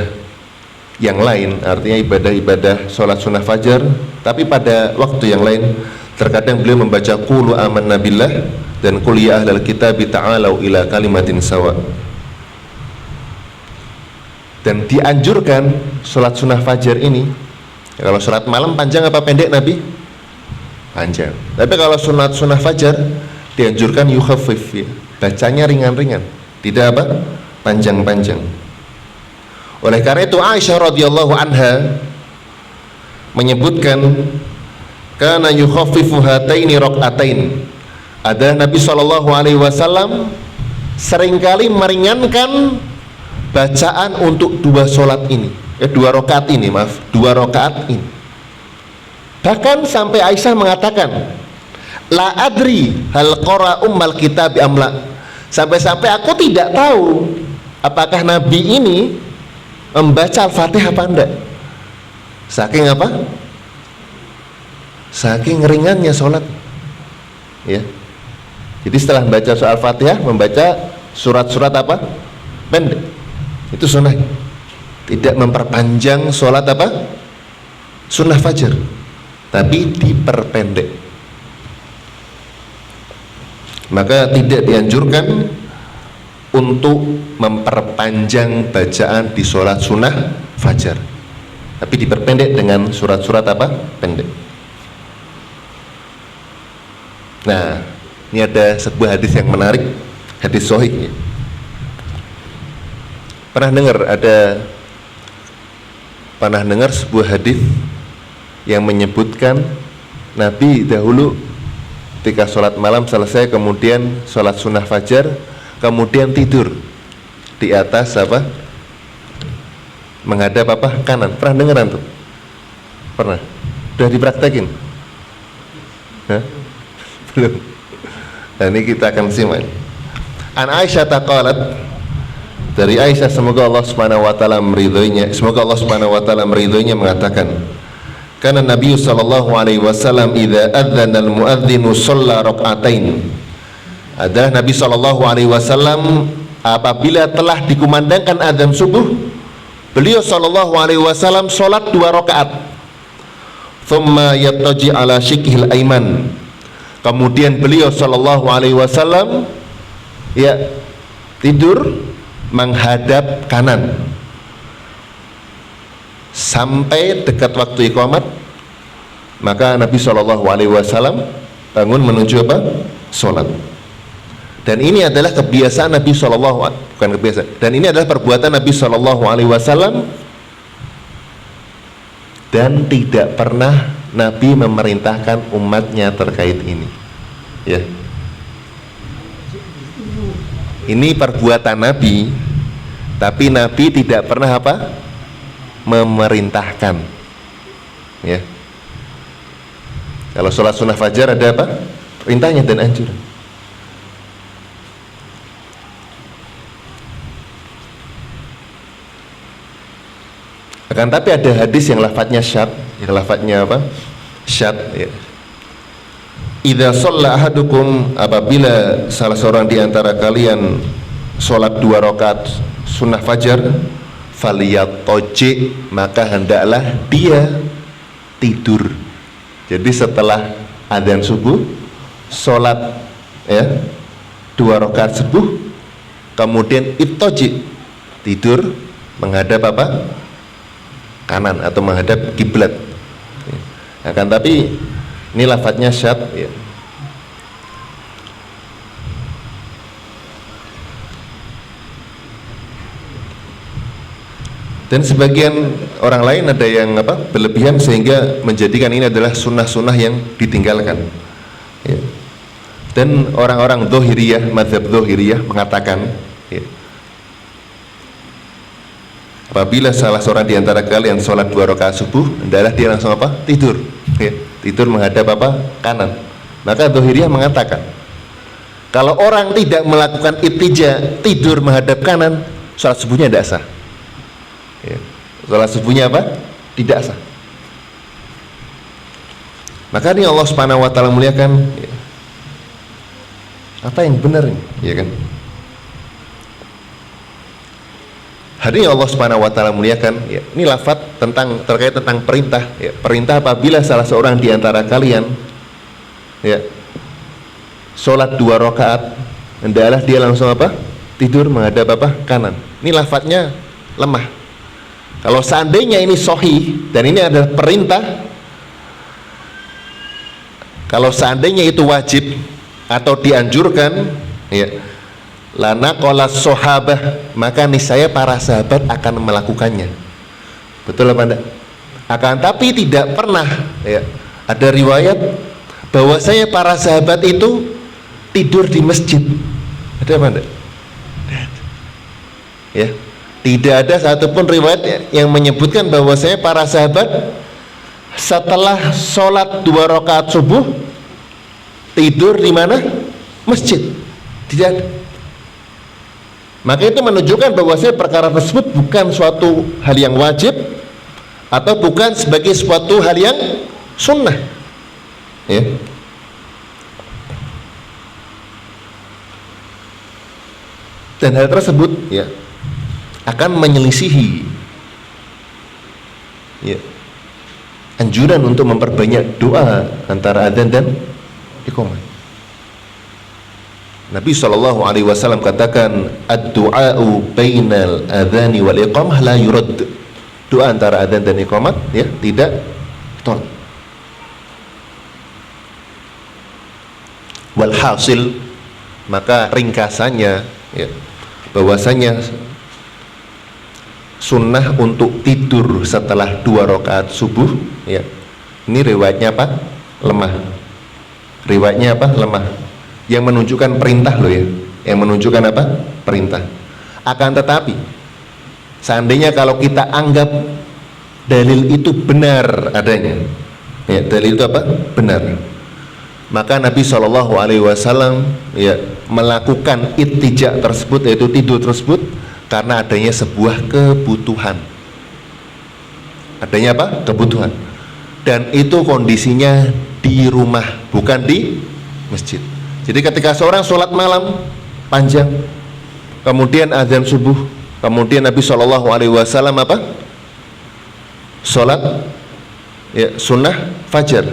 yang lain, artinya ibadah-ibadah sholat sunnah fajar, tapi pada waktu yang lain terkadang beliau membaca qulu amanna billah dan qul ya ahlal kitab ta'alau ila kalimatin sawa. Dan dianjurkan sholat sunnah fajar ini, kalau sholat malam panjang apa pendek Nabi? Panjang. Tapi kalau sunnah fajar dianjurkan yukhaffif, ya, bacanya ringan-ringan, tidak apa? Panjang-panjang. Oleh karena itu Aisyah radhiyallahu anha menyebutkan kana yukhaffifu hataini raqatain. Ada Nabi SAW seringkali meringankan bacaan untuk dua rakaat ini. Bahkan sampai Aisyah mengatakan, la adri hal qara ummal kitab amla. Sampai-sampai aku tidak tahu apakah Nabi ini membaca Al-Fatihah apa enggak. Saking apa? Saking ringannya sholat, ya. Jadi setelah membaca soal Al-Fatihah, membaca surat-surat apa? Pendek. Itu sunnah. Tidak memperpanjang sholat apa? Sunnah fajar, tapi diperpendek. Maka tidak dianjurkan untuk memperpanjang bacaan di sholat sunnah fajar, tapi diperpendek dengan surat-surat apa? Pendek. Nah, ini ada sebuah hadis yang menarik, hadis sahih. Pernah dengar sebuah hadis yang menyebutkan Nabi dahulu ketika sholat malam selesai, kemudian sholat sunnah fajar, kemudian tidur di atas apa? Menghadap apa? Kanan. Pernah dengar antum? Pernah? Sudah dipraktekin? Hah? Belum. Nah, ini kita akan simak. An Aisyah taqalat, dari Aisyah, semoga Allah Subhanahu wa taala meridhoinya, mengatakan, kana Nabi sallallahu alaihi wasallam idza adzana al-muadzinu shalla rak'atain. Adalah Nabi sallallahu alaihi wasallam apabila telah dikumandangkan azan subuh, beliau sallallahu alaihi wasallam salat 2 rakaat. Thumma yattaji ala shikhil aiman. Kemudian beliau sallallahu alaihi wasallam ya tidur menghadap kanan sampai dekat waktu iqamat, maka Nabi sallallahu alaihi wasallam bangun menuju apa? Salat. Dan ini adalah kebiasaan Nabi dan ini adalah perbuatan Nabi sallallahu alaihi wasallam, dan tidak pernah Nabi memerintahkan umatnya terkait ini, ya. Ini perbuatan Nabi, tapi Nabi tidak pernah apa? Memerintahkan, ya. Kalau sholat sunnah fajar ada apa? Perintahnya dan anjuran. Akan tapi ada hadis yang lafadznya syad, yang lafadznya apa? Syad, ya. Idza shalla ahadukum, apabila salah seorang di antara kalian sholat 2 rakaat sunnah fajar, falyattaji, maka hendaklah dia tidur. Jadi setelah adzan subuh, sholat ya 2 rakaat subuh, kemudian ittaji, tidur menghadap apa? Kanan atau menghadap kiblat. Akan tapi ini lafadznya syad, ya. Dan sebagian orang lain ada yang apa? Berlebihan sehingga menjadikan ini adalah sunnah-sunnah yang ditinggalkan, ya. Dan orang-orang Dzahiriyah, mazhab Dzahiriyah mengatakan, ya, apabila salah seorang di antara kalian sholat 2 rakaat subuh, hendaklah dia langsung apa? Tidur, ya. Tidur menghadap apa? Kanan. Maka Dzahiriyah mengatakan, kalau orang tidak melakukan ittija, tidur menghadap kanan, sholat subuhnya tidak sah, ya. Sholat subuhnya apa? Tidak sah. Maka ini Allah Subhanahu wa taala muliakan, ya. Apa yang benar ini, ya kan? Hari ini Allah Subhanahu wa taala muliakan, ya. Ini lafaz terkait tentang perintah, ya. Perintah apabila salah seorang di antara kalian, ya, sholat 2 rakaat, hendaklah dia langsung apa? Tidur menghadap apa? Kanan. Ini lafaznya lemah. Kalau seandainya ini sahih dan ini adalah perintah, kalau seandainya itu wajib atau dianjurkan, ya, lana qala sahabah, maka niscaya para sahabat akan melakukannya. Betul apa enggak? Akan tapi tidak pernah, ya, ada riwayat bahwasanya para sahabat itu tidur di masjid. Ada apa enggak? Ya, tidak ada satupun riwayat yang menyebutkan bahwasanya para sahabat setelah sholat 2 rakaat subuh tidur di mana? Masjid. Tidak ada. Maka itu menunjukkan bahwasanya perkara tersebut bukan suatu hal yang wajib atau bukan sebagai suatu hal yang sunnah, ya. Dan hal tersebut, ya, akan menyelisihi, ya, anjuran untuk memperbanyak doa antara adzan dan iqamah. Nabi SAW katakan, ad-du'a'u bainal adzani wal iqamah la yurad. Doa antara adzan dan iqamat, ya, tidak ditolak. Walhasil, maka ringkasannya, ya, bahwasanya sunnah untuk tidur setelah 2 rakaat subuh, ya, ini riwayatnya apa? Lemah. Riwayatnya apa? Lemah. Yang menunjukkan perintah loh, ya. Yang menunjukkan apa? Perintah. Akan tetapi seandainya kalau kita anggap dalil itu benar adanya, ya, dalil itu apa? Benar. Maka Nabi SAW, ya, melakukan ittija tersebut, yaitu tidur tersebut, karena adanya sebuah kebutuhan. Adanya apa? Kebutuhan. Dan itu kondisinya di rumah, bukan di masjid. Jadi ketika seorang sholat malam panjang, kemudian azan subuh, kemudian Nabi SAW apa? Sholat, ya, sunnah fajar,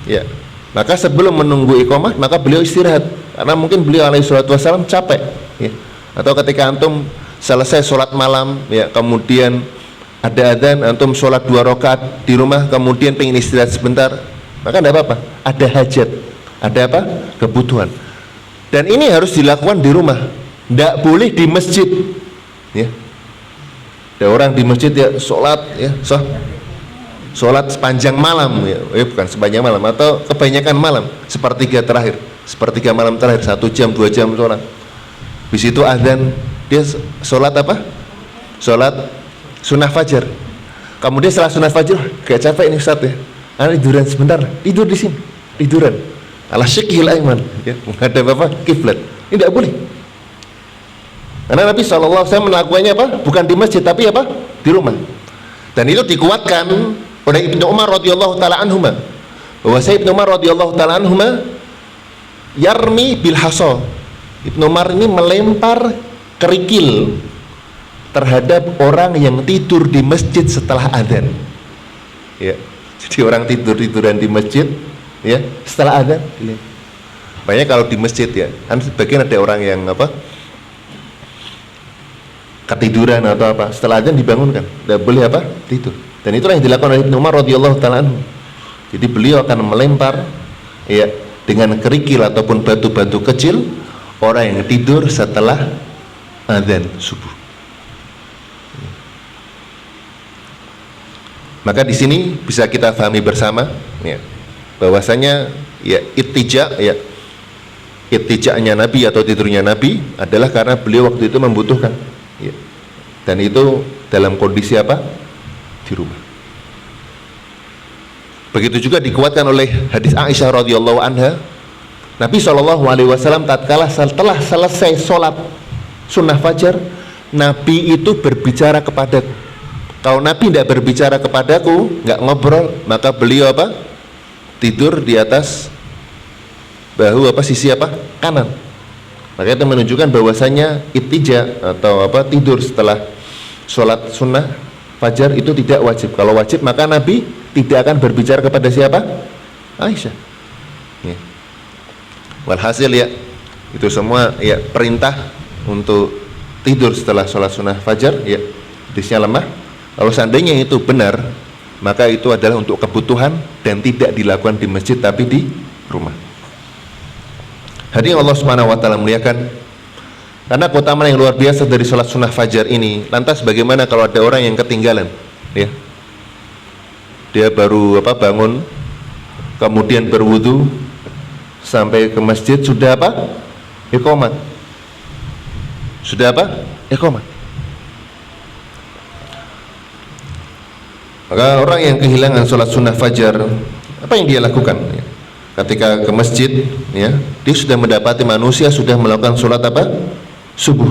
ya. Maka sebelum menunggu iqamah, maka beliau istirahat, karena mungkin beliau alaihissalam capek, ya. Atau ketika antum selesai sholat malam, ya, kemudian ada adzan, antum sholat 2 rakaat di rumah, kemudian pengen istirahat sebentar, maka tidak apa-apa. Ada hajat, ada apa? Kebutuhan. Dan ini harus dilakukan di rumah, tidak boleh di masjid, ya. Ada orang di masjid, ya, sholat, ya, sholat sepanjang malam, ya, bukan sepanjang malam, atau kebanyakan malam, sepertiga malam terakhir, 1 jam 2 jam sholat. Di situ azan, dia sholat apa? Sholat sunnah fajar. Kemudian setelah sunnah fajar, kayak capek ini Ustaz, ya, tiduran sebentar, tidur di sini, tiduran ala syiqil aiman, ya, menghadap apa? Kiblat. Ini tidak boleh. Karena Nabi SAW melakukannya apa? Bukan di masjid, tapi apa? Di rumah. Dan itu dikuatkan oleh Ibnu Umar radhiyallahu taala anhuma, bahwa Ibnu Umar radhiyallahu taala anhuma yarmi bil hasa. Ibnu Umar ini melempar kerikil terhadap orang yang tidur di masjid setelah adzan, ya. Jadi orang tiduran di masjid, ya, setelah adzan. Banyak kalau di masjid, ya, kan sebagian ada orang yang apa? Ketiduran atau apa, setelah adzan dibangunkan, tidak boleh apa? Tidur. Dan itulah yang dilakukan oleh Ibnu Umar radhiyallahu taala anhu. Jadi beliau akan melempar, ya, dengan kerikil ataupun batu-batu kecil orang yang tidur setelah adzan subuh. Maka di sini bisa kita pahami bersama, ya, bahwasanya, ya, ittijaknya Nabi atau tidurnya Nabi adalah karena beliau waktu itu membutuhkan, ya. Dan itu dalam kondisi apa? Di rumah. Begitu juga dikuatkan oleh hadis Aisyah radhiyallahu anha, Nabi SAW tatkala setelah selesai sholat sunnah fajar, Nabi itu berbicara kepadaku. Kalau Nabi tidak berbicara kepadaku, nggak ngobrol, maka beliau apa? Tidur di atas bahu apa? Sisi apa? Kanan. Maka itu menunjukkan bahwasanya ittija atau apa? Tidur setelah sholat sunnah fajar itu tidak wajib. Kalau wajib maka Nabi tidak akan berbicara kepada siapa? Aisyah. Ya. Walhasil ya, itu semua ya perintah untuk tidur setelah sholat sunnah fajar ya, hadisnya lemah. Kalau seandainya itu benar, maka itu adalah untuk kebutuhan dan tidak dilakukan di masjid tapi di rumah. Hadirin Allah Subhanahu wa taala muliakan, karena keutamaan yang luar biasa dari sholat sunnah fajar ini. Lantas bagaimana kalau ada orang yang ketinggalan ya? Dia baru bangun, kemudian berwudu, sampai ke masjid sudah iqamat. Sudah iqamat. Maka orang yang kehilangan sholat sunnah fajar, apa yang dia lakukan? Ketika ke masjid, ya, dia sudah mendapati manusia sudah melakukan sholat subuh.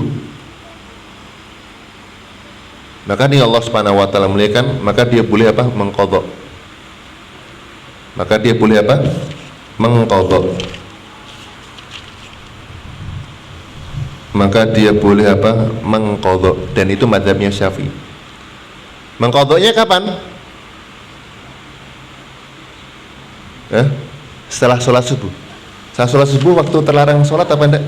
Maka ini Allah Subhanahu wa taala muliakan, maka dia boleh mengqadha. Maka dia boleh mengqadha. Maka dia boleh mengqadha, dan itu mazhabnya Syafi'i. Mengqadhanya kapan? Setelah sholat subuh. Setelah sholat subuh waktu terlarang sholat apa enggak?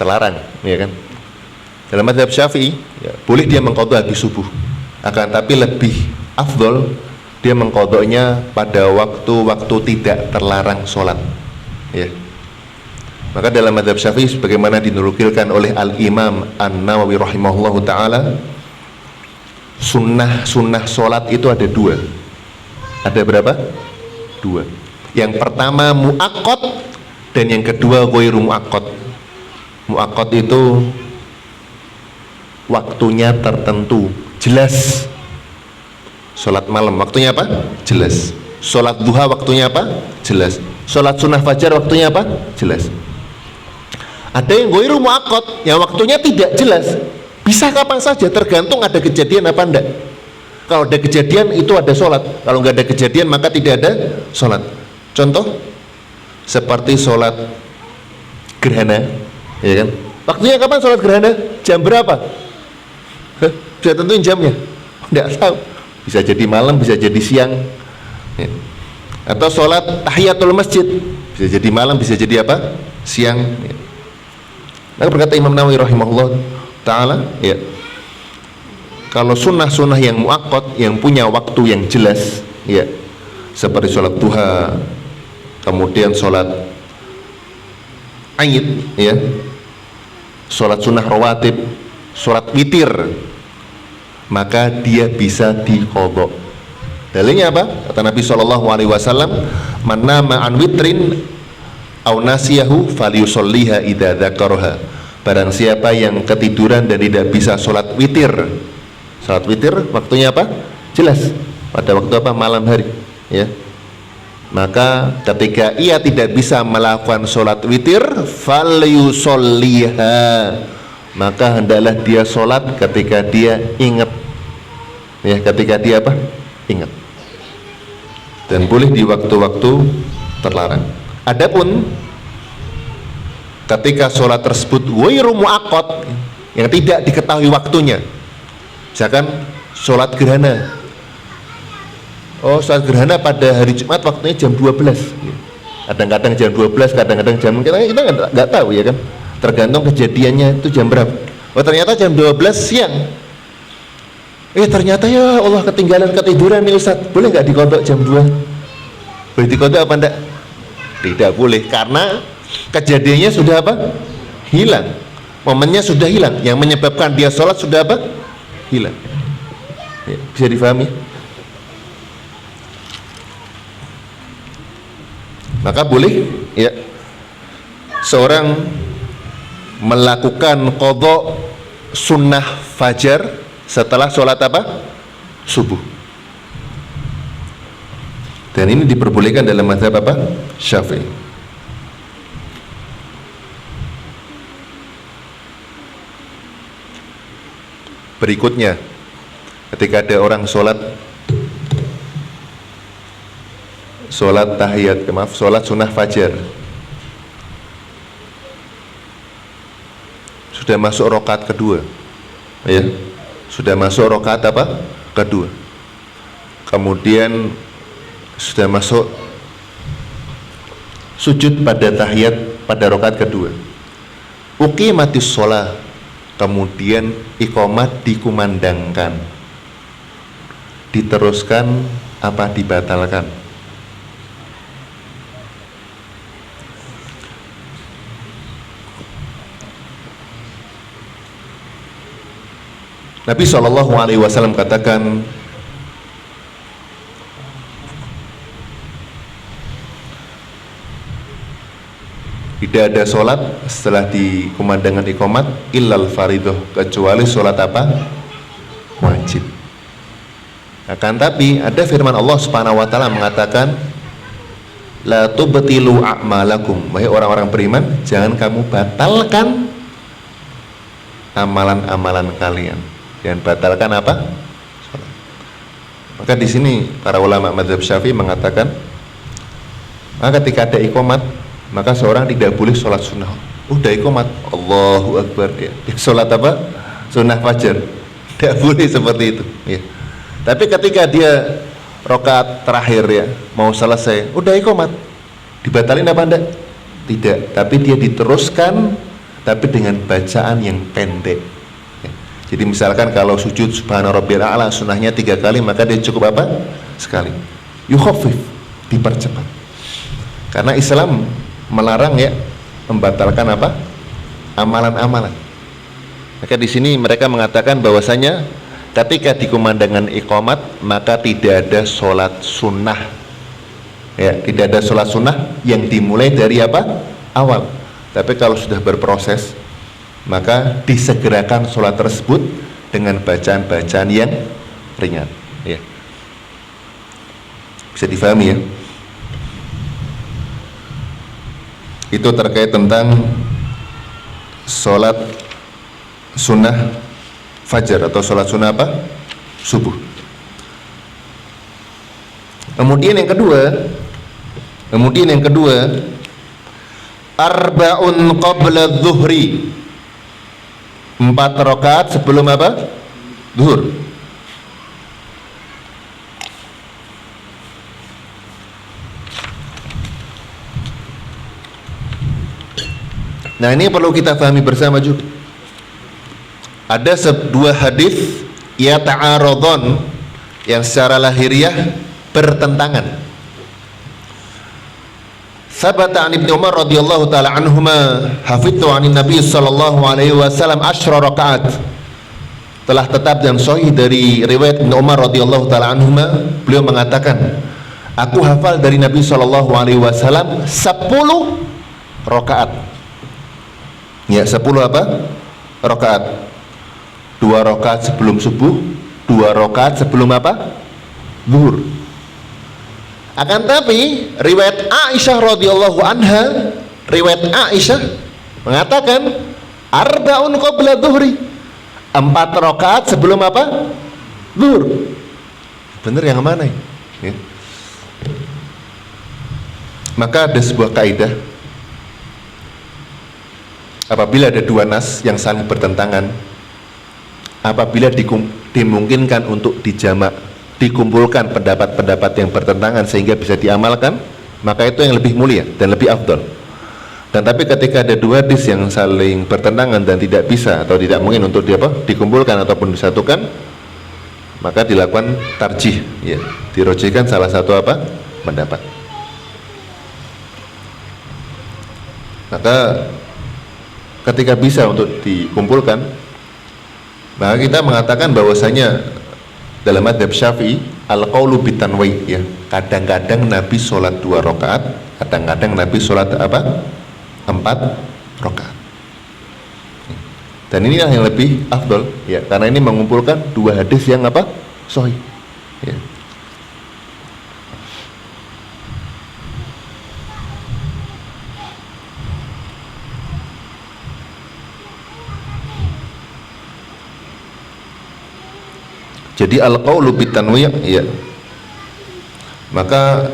Terlarang, ya kan? Dalam mazhab Syafi'i, ya, boleh dia mengqadha habis subuh. Akan tapi lebih afdol dia mengqadhanya pada waktu-waktu tidak terlarang sholat. Ya. Maka dalam mazhab Syafi'i, sebagaimana dinukilkan oleh Al-Imam An-Nawawi rahimahullahu ta'ala, sunnah sholat itu ada dua. Ada berapa? Dua. Yang pertama mu'aqqad, dan yang kedua ghairu mu'aqqad. Mu'aqqad itu waktunya tertentu, jelas. Sholat malam waktunya apa? Jelas. Sholat duha waktunya apa? Jelas. Sholat sunnah fajar waktunya apa? Jelas. Ada yang ghairu mu'aqqad, yang waktunya tidak jelas, bisa kapan saja, tergantung ada kejadian apa enggak. Kalau ada kejadian itu ada sholat, kalau nggak ada kejadian maka tidak ada sholat. Contoh seperti sholat gerhana, ya kan? Waktunya kapan sholat gerhana? Jam berapa? Bisa tentuin jamnya? Nggak tahu. Bisa jadi malam, bisa jadi siang, ya. Atau sholat tahiyatul masjid, bisa jadi malam, bisa jadi siang, ya. Maka berkata Imam Nawawi rahimahullah ta'ala, ya, kalau sunnah-sunnah yang muaqqad, yang punya waktu yang jelas, ya, seperti sholat duha, kemudian sholat Aid, ya, sholat sunnah rawatib, sholat witir, maka dia bisa diqadha. Dalilnya apa? Kata Nabi SAW, man nama an witrin aw nasiyahu falyusolliha idza dzakaraha. Barang siapa yang ketiduran dan tidak bisa sholat witir. Sholat witir waktunya apa? Jelas. Pada waktu malam hari, ya. Maka ketika ia tidak bisa melakukan sholat witir, falyusolliha, maka hendaklah dia sholat ketika dia ingat, ya, ketika dia ingat. Dan boleh di waktu-waktu terlarang. Adapun ketika sholat tersebut ghairu muaqqad, yang tidak diketahui waktunya, misalkan sholat gerhana, sholat gerhana pada hari Jumat waktunya jam 12, kadang-kadang jam 12, kadang-kadang jam, kita nggak tahu, ya kan, tergantung kejadiannya itu jam berapa. Ternyata jam 12 siang, ternyata ya Allah ketinggalan ketiduran nih Ustaz, boleh nggak diqadha jam 2? Boleh diqadha apa enggak? Tidak boleh, karena kejadiannya sudah hilang, momennya sudah hilang, yang menyebabkan dia sholat sudah hilang, ya, bisa difahami. Maka boleh, ya, seorang melakukan qadha sunnah fajar setelah sholat subuh. Dan ini diperbolehkan dalam mazhab Syafi'i. Berikutnya, ketika ada orang sholat sholat sunnah fajar, sudah masuk rakaat kedua, ya, sudah masuk rakaat apa? Kedua. Kemudian sudah masuk sujud pada tahiyat pada rakaat kedua. Uqimatis shalah, kemudian iqamah dikumandangkan, diteruskan apa dibatalkan? Nabi SAW katakan, tidak ada sholat setelah dikumandangkan iqamat illal faridoh, kecuali sholat apa? Wajib. Akan tapi ada firman Allah Subhanahu wa taala mengatakan, la tubtilu a'malakum, wahai orang-orang beriman, jangan kamu batalkan amalan-amalan kalian. Dan batalkan apa? Sholat. Maka di sini para ulama mazhab Syafi'i mengatakan, maka ketika ada iqamat, maka seorang tidak boleh sholat sunnah. Udah iqamat, Allahu Akbar, ya. Sholat apa? Sunnah fajar. Tidak boleh seperti itu, ya. Tapi ketika dia rakaat terakhir, ya, mau selesai, udah iqamat, dibatalin apa enggak? Tidak, tapi dia diteruskan, tapi dengan bacaan yang pendek. Jadi misalkan kalau sujud subhana rabbiyal a'la sunnahnya 3 kali, maka dia cukup apa? Sekali. Yukhaffif, dipercepat. Karena Islam melarang, ya, membatalkan apa? Amalan-amalan. Maka di sini mereka mengatakan bahwasanya ketika dikumandangkan iqamat, maka tidak ada sholat sunnah. Ya, tidak ada sholat sunnah yang dimulai dari apa? Awal. Tapi kalau sudah berproses, maka disegerakan sholat tersebut dengan bacaan-bacaan yang ringan, ya. Bisa difahami, ya. Itu terkait tentang sholat sunnah fajar atau sholat sunnah apa? Subuh. Kemudian yang kedua, arba'un qabla dhuhri, 4 rakaat sebelum apa? Zuhur. Nah, ini perlu kita pahami bersama juga. Ada dua hadis ya ta'aradun yang secara lahiriah bertentangan. Sabata an Ibnu Umar radhiyallahu taala anhuma, hafidtu anin Nabi sallallahu alaihi wasallam 10 rakaat. Telah tetap dan sahih dari riwayat Ibnu Umar radhiyallahu taala anhuma, beliau mengatakan, aku hafal dari Nabi sallallahu alaihi wasallam 10 rakaat. Ya, 10 apa? Rakaat. 2 rakaat sebelum subuh, 2 rakaat sebelum apa? Zuhur. Akan tapi riwayat Aisyah radhiyallahu anha, riwayat Aisyah mengatakan arba'un qabla dhuhri, 4 rakaat sebelum apa? Zuhur. Benar yang mana ya? Maka ada sebuah kaidah, apabila ada 2 nas yang saling bertentangan, apabila dimungkinkan untuk dijamak, dikumpulkan pendapat-pendapat yang bertentangan sehingga bisa diamalkan, maka itu yang lebih mulia dan lebih afdal. Dan tapi ketika ada 2 hadis yang saling bertentangan dan tidak bisa atau tidak mungkin untuk dikumpulkan ataupun disatukan, maka dilakukan tarjih, ya, dirojihkan salah satu pendapat. Maka ketika bisa untuk dikumpulkan, maka kita mengatakan bahwasanya dalam madhab Syafi'i al-qaulu bitanwi, ya, kadang-kadang Nabi sholat 2 rakaat, kadang-kadang Nabi sholat 4 rakaat. Dan inilah yang lebih afdol, ya, karena ini mengumpulkan 2 hadis yang sahih, ya. Jadi al-qaulu bitanwi', ya, maka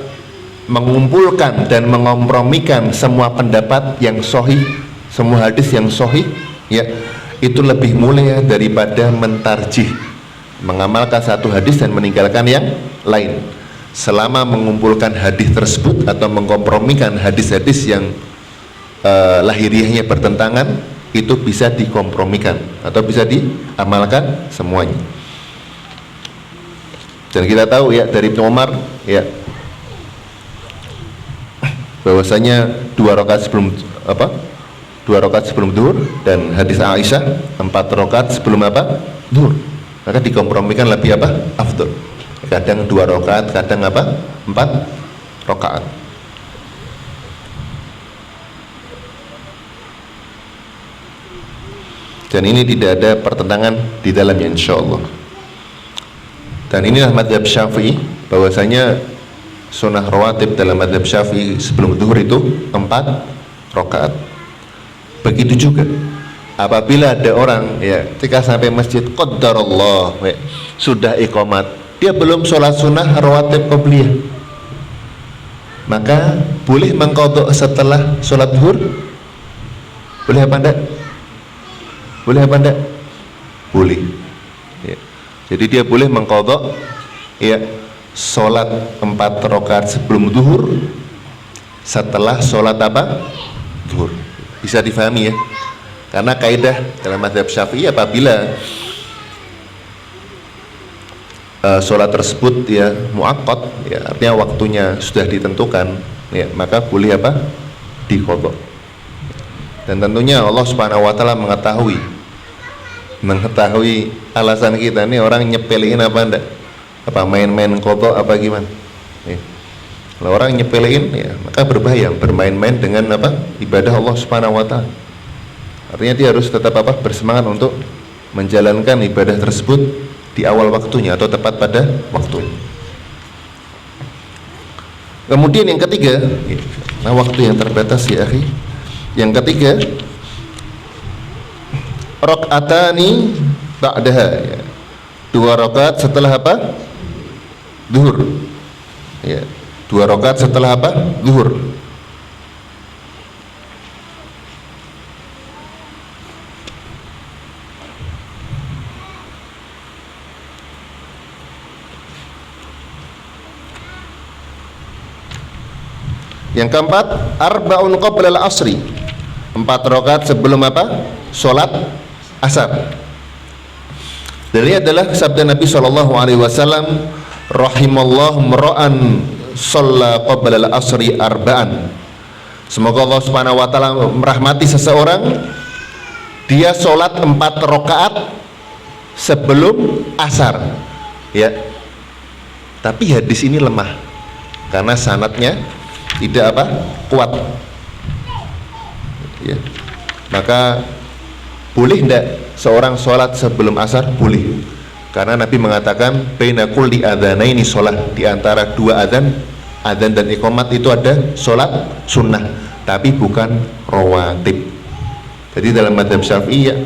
mengumpulkan dan mengompromikan semua pendapat yang sahih, semua hadis yang sahih, ya, itu lebih mulia daripada mentarjih, mengamalkan satu hadis dan meninggalkan yang lain, selama mengumpulkan hadis tersebut atau mengkompromikan hadis-hadis yang lahiriahnya bertentangan, itu bisa dikompromikan atau bisa diamalkan semuanya. Dan kita tahu ya dari Ibnu Umar ya, bahwasanya 2 rakaat sebelum apa? 2 rakaat sebelum zuhur, dan hadis Aisyah 4 rakaat sebelum apa? Zuhur. Maka dikompromikan lebih apa? Afdol. Kadang 2 rakaat, kadang apa? 4 rakaat. Dan ini tidak ada pertentangan di dalamnya, insyaallah. Dan inilah mazhab Syafi'i, bahwasanya sunnah rawatib dalam mazhab Syafi'i sebelum zuhur itu 4 rakaat. Begitu juga apabila ada orang ya ketika sampai masjid qaddarallah ya, sudah iqamat, dia belum sholat sunnah rawatib qabliyah, maka boleh mengqadha setelah sholat zuhur? Boleh apa enggak? Boleh apa enggak? Boleh ya. Jadi dia boleh mengqadha ya sholat 4 rakaat sebelum zuhur setelah sholat apa? Zuhur. Bisa difahami ya, karena kaidah dalam mazhab Syafi'i apabila sholat tersebut ya muaqqat ya, artinya waktunya sudah ditentukan ya, maka boleh apa? Diqadha. Dan tentunya Allah Subhanahu wa taala mengetahui alasan kita nih, orang nyepelein apa enggak, apa main-main qadha apa gimana ya. Kalau orang nyepelein ya, maka berbahaya bermain-main dengan apa? Ibadah Allah Subhanahu wa taala. Artinya dia harus tetap apa? Bersemangat untuk menjalankan ibadah tersebut di awal waktunya atau tepat pada waktunya. Kemudian yang ketiga, nah waktu yang terbatas ya akhi. Yang ketiga, rakaatani ba'daha ya. 2 rakaat setelah apa? Zuhur. Ya. 2 rakaat setelah apa? Zuhur. Yang keempat, arba'un qabla al-asri. 4 rakaat sebelum apa? Salat asar. Dan ini adalah sabda Nabi sallallahu alaihi wasallam, rahimallahu mar'an shalla qabla al-asri arba'an. Semoga Allah Subhanahu wa taala merahmati seseorang, dia sholat 4 rakaat sebelum asar ya. Tapi hadis ini lemah karena sanadnya tidak apa? Kuat ya. Maka boleh tidak seorang sholat sebelum asar? Boleh, karena Nabi mengatakan baina kulli adzanaini sholat, di antara 2 adzan dan iqamat itu ada sholat sunnah, tapi bukan rawatib. Jadi dalam mazhab Syafi'i ya,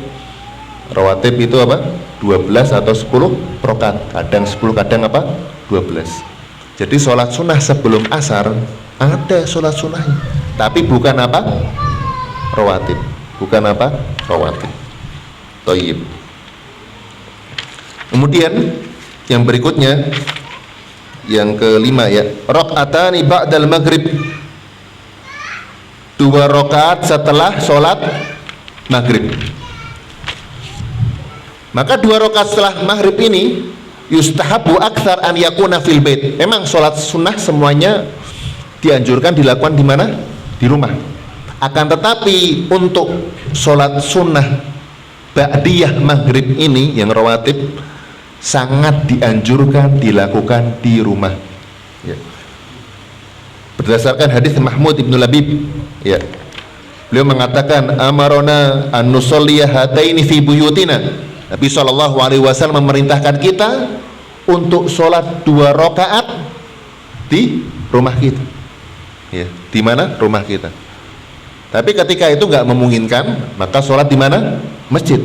rawatib itu apa? 12 atau 10 rakaat, kadang 10 kadang apa? 12. Jadi sholat sunnah sebelum asar ada sholat sunnahnya, tapi bukan apa? Rawatib. Bukan apa? Rawatib. Thayyib. Kemudian yang berikutnya, yang kelima ya, rakaatani ba'dal maghrib. 2 rakaat setelah sholat maghrib. Maka 2 rakaat setelah maghrib ini yustahabu aktsar an yakuna fil bait. Memang sholat sunnah semuanya dianjurkan dilakukan di mana? Di rumah. Akan tetapi untuk sholat sunnah ba'diyah maghrib ini yang rawatib sangat dianjurkan dilakukan di rumah ya. Berdasarkan hadis Mahmud ibn Labib ya, beliau mengatakan amarona an nusolliya hataini fi buyutina. Nabi SAW memerintahkan kita untuk sholat 2 rakaat di rumah kita ya. Di mana? Rumah kita. Tapi ketika itu nggak memungkinkan, maka sholat di mana? Masjid.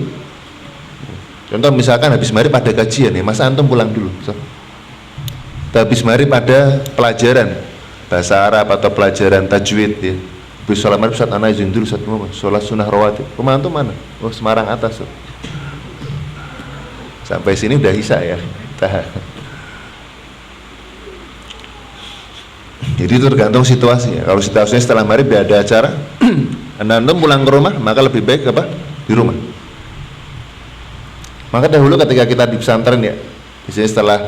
Contoh misalkan habis maghrib ada kajian ya, masa antum pulang dulu. Habis maghrib ada pelajaran bahasa Arab atau pelajaran tajwid ya. Habis sholat maghrib, Ustaz ana izin dulu, Ustaz mau sholat sunnah rawatib. Rumah antum mana? Oh, Semarang atas. Sampai sini udah isya ya. Jadi tergantung situasi ya. Kalau situasinya setelah maghrib tidak ada acara, Anda pulang ke rumah, maka lebih baik apa? Di rumah. Maka dahulu ketika kita di pesantren ya, biasanya setelah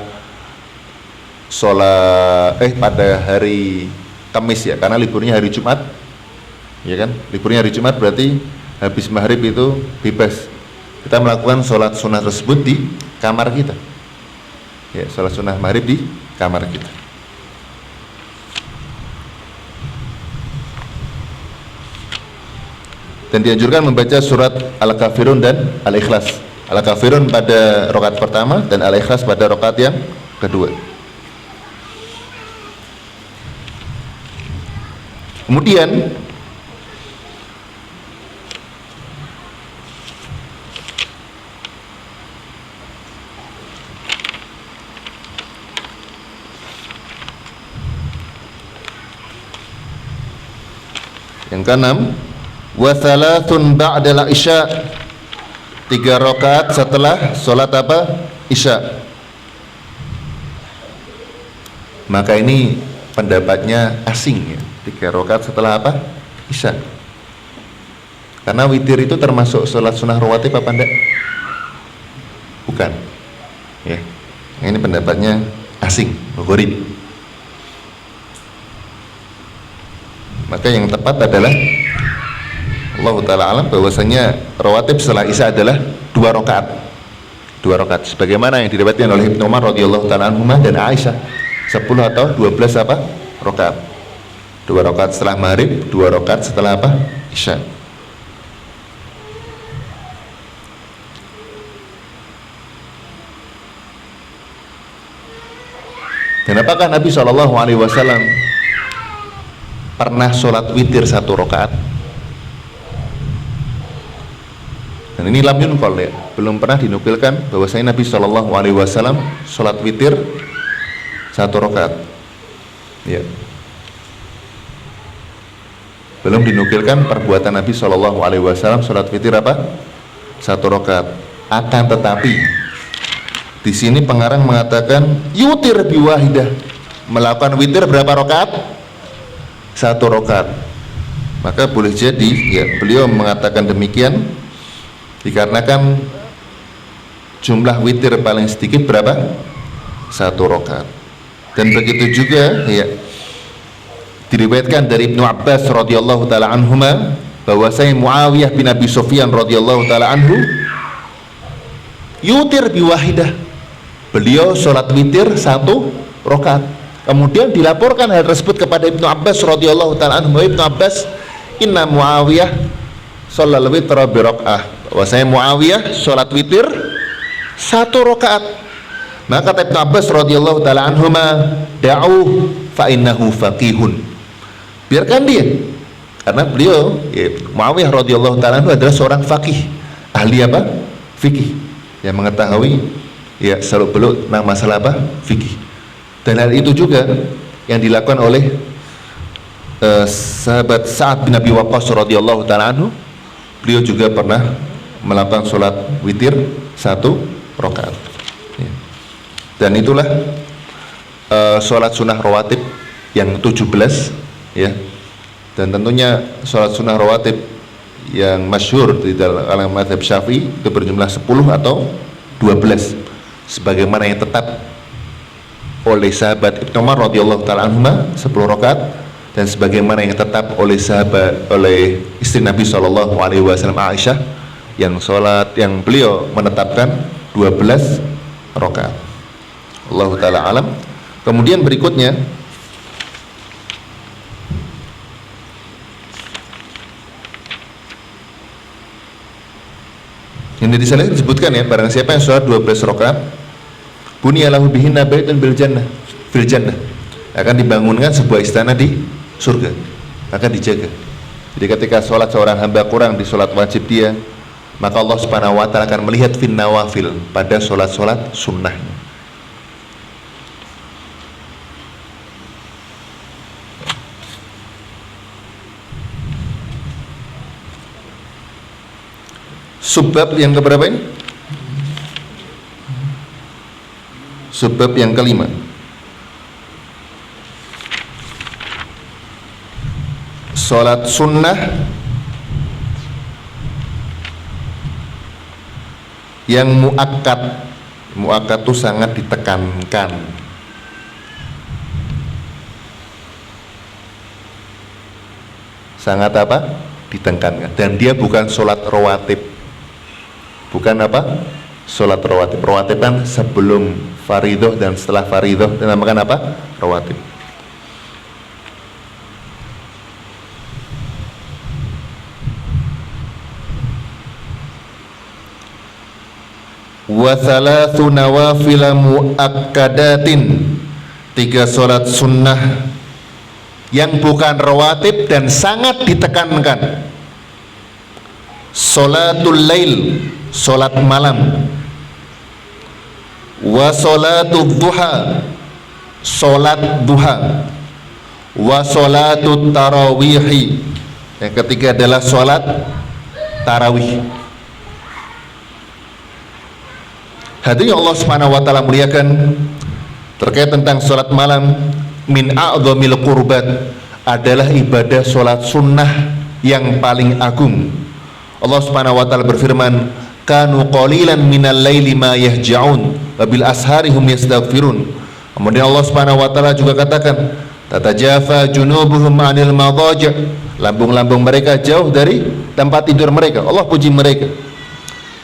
sholat pada hari Kamis ya, karena liburnya hari Jumat, ya kan? Liburnya hari Jumat berarti habis maghrib itu bebas. Kita melakukan sholat sunnah tersebut di kamar kita. Ya, sholat sunnah maghrib di kamar kita. Dan dianjurkan membaca surat Al-Kafirun dan Al-Ikhlas. Al-Kafirun pada rakaat pertama dan Al-Ikhlas pada rakaat yang kedua. Kemudian yang keenam, wa thalathun ba'dal isya, 3 rakaat setelah sholat apa? Isya. Maka ini pendapatnya asing ya, 3 rakaat setelah apa? Isya. Karena witir itu termasuk sholat sunnah rawatib apa enggak? Bukan ya, ini pendapatnya asing, gharib. Maka yang tepat adalah Allah Ta'ala alam bahwasanya rawatib setelah isya adalah 2 rakaat. 2 rakaat sebagaimana yang diriwayatkan oleh Ibnu Umar radhiyallahu ta'ala anhuma dan Aisyah, 10 atau 12 apa? Rakaat. 2 rakaat setelah maghrib, 2 rakaat setelah apa? Isya. Dan apakah Nabi SAW pernah sholat witir 1 rakaat? Dan ini lam yunqal ya, belum pernah dinukilkan bahwasanya Nabi SAW sholat witir 1 rakaat. Ya. Belum dinukilkan perbuatan Nabi SAW sholat witir apa? 1 rakaat. Akan tetapi di sini pengarang mengatakan yutir biwahidah, melakukan witir berapa rakaat? 1 rakaat. Maka boleh jadi ya beliau mengatakan demikian dikarenakan jumlah witir paling sedikit berapa? 1 rakaat. Dan begitu juga ya diriwayatkan dari Ibnu Abbas radhiyallahu taala anhuma bahwasanya Muawiyah bin Abi Sufyan radhiyallahu taala anhu yutir biwahidah, beliau sholat witir 1 rakaat. Kemudian dilaporkan hal tersebut kepada Ibnu Abbas radhiyallahu taala anhu. Ibnu Abbas, inna Muawiyah sholal witra bi rakaah, bahwasanya Muawiyah sholat witir 1 rakaat. Maka kata Ibnu Abbas radhiyallahu taala anhuma, da'u fa innahu faqihun, biarkan dia, karena beliau ya, Muawiyah radhiyallahu taala anhu adalah seorang faqih, ahli apa? Fikih, yang mengetahui ya seluk-beluk tentang masalah apa? Fikih. Dan hal itu juga yang dilakukan oleh sahabat Sa'ad bin Abi Waqqas radhiyallahu taala anhu. Beliau juga pernah melakukan sholat witir 1 rakaat ya. Dan itulah sholat sunnah rawatib yang 17 ya. Dan tentunya sholat sunnah rawatib yang masyhur di dalam mazhab Syafi'i itu berjumlah 10 atau 12 sebagaimana yang tetap oleh sahabat Ibnu Umar radhiyallahu taala anhuma 10 rakaat, dan sebagaimana yang tetap oleh istri Nabi SAW Aisyah yang beliau menetapkan 12 rakaat. Allah taala alam. Kemudian berikutnya yang di sana disebutkan ya, barang siapa yang sholat 12 rakaat bunyalahu bihinna baitun fil jannah, akan dibangunkan sebuah istana di surga, akan dijaga. Jadi ketika sholat seorang hamba kurang di sholat wajib dia, maka Allah Subhanahu wa ta'ala akan melihat fin nawafil, pada sholat-sholat sunnahnya. Subbab yang keberapa ini? subbab yang kelima. Salat sunnah yang muakkad. Muakkad itu sangat ditekankan. Sangat apa? Ditekankan. Dan dia bukan sholat rawatib. Bukan apa? Sholat rawatib. Rawatib kan sebelum faridoh dan setelah faridoh dinamakan apa? Rawatib. Wa thalathu nawafila muakkadatin, 3 sholat sunnah yang bukan rawatib dan sangat ditekankan. Sholatul lail, sholat malam. Wa sholatul duha, sholat duha. Wa sholatul tarawihi, yang ketiga adalah sholat tarawih. Hadirin Allah Subhanahu wa taala muliakan, terkait tentang sholat malam, min a'dhamil qurbat, adalah ibadah sholat sunnah yang paling agung. Allah Subhanahu wa taala berfirman, kanu qalilan minal laili ma yahja'un wa bil ashari hum yastaghfirun. Kemudian Allah Subhanahu wa taala juga katakan, tatajafa junubuhum 'anil madaji', lambung-lambung mereka jauh dari tempat tidur mereka. Allah puji mereka.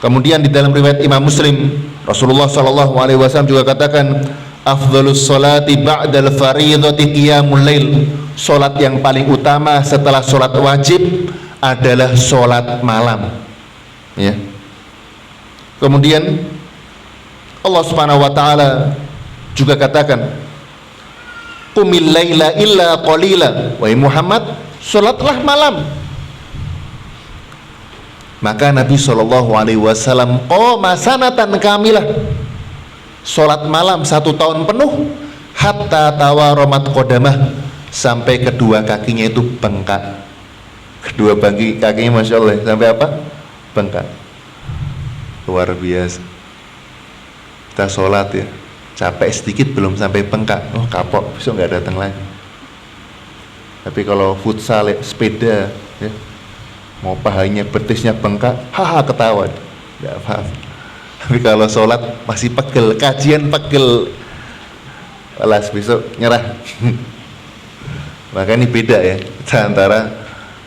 Kemudian di dalam riwayat Imam Muslim, Rasulullah SAW juga katakan, afdhalus sholati ba'dal faridhati qiyamul lail, sholat yang paling utama setelah sholat wajib adalah sholat malam, ya. Kemudian Allah Subhanahu wa taala juga katakan, qumil laila illa qalila, wahai Muhammad, sholatlah malam. Maka Nabi SAW qoma sanatan kamilah, sholat malam 1 tahun penuh, hatta tawaromat qodamah, sampai kedua kakinya itu bengkak. Kedua kakinya Masya Allah sampai apa? Bengkak. Luar biasa. Kita sholat ya, capek sedikit belum sampai bengkak, oh kapok, besok nggak datang lagi. Tapi kalau futsal ya, sepeda ya, mau pahanya betisnya bengkak, haha ketawa, nggak apa-apa. Tapi kalau sholat masih pegel, kajian pegel, alas besok nyerah. Maka ini beda ya, kita antara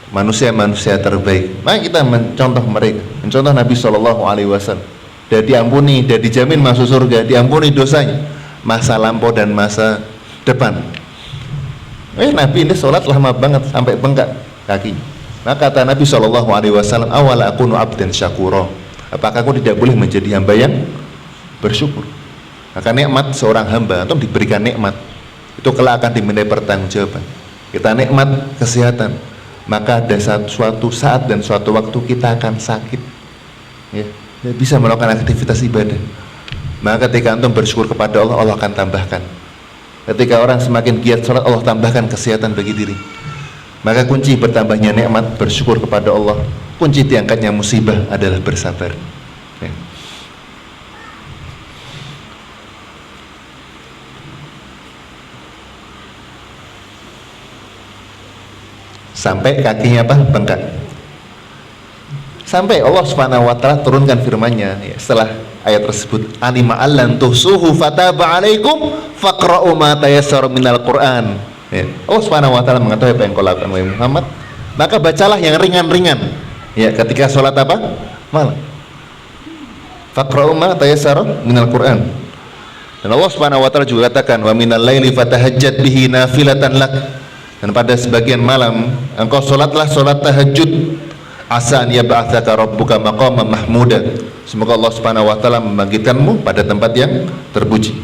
manusia-manusia terbaik. Maka kita mencontoh mereka, mencontoh Nabi SAW. Dia diampuni, dia dijamin masuk surga, diampuni dosanya, masa lampau dan masa depan. Nabi ini sholat lama banget sampai bengkak kakinya. Maka kata Nabi SAW, awala akunu abdan syakura, apakah aku tidak boleh menjadi hamba yang bersyukur? Maka nikmat seorang hamba, atau diberikan nikmat, itu kelak akan dimintai pertanggungjawaban. Kita nikmat kesehatan, maka ada suatu saat dan suatu waktu kita akan sakit, ya, bisa melakukan aktivitas ibadah. Maka ketika antum bersyukur kepada Allah, Allah akan tambahkan. Ketika orang semakin giat sholat, Allah tambahkan kesehatan bagi diri. Maka kunci bertambahnya nikmat bersyukur kepada Allah, kunci diangkatnya musibah adalah bersabar, ya. Sampai kakinya apa? Bengkak. Sampai Allah Subhanahu wa taala turunkan firman-Nya, ya, setelah ayat tersebut, alima allan tuhsuhu fataba alaikum faqra'u ma tayassara minal Qur'an. Ya. Allah Subhanahu wa taala mengetahui apa yang kau lakukan wahai Muhammad, maka bacalah yang ringan-ringan, ya, ketika sholat apa? Malam. Faqra'u ma tayassara minal Qur'an. Dan Allah Subhanahu wa taala juga katakan, wa minal laili fatahajjat bihi nafilatan lak, dan pada sebagian malam engkau sholatlah sholat tahajud, asa an yab'atsaka rabbuka maqaman mahmuda, semoga Allah Subhanahu wa taala membangkitkanmu pada tempat yang terpuji.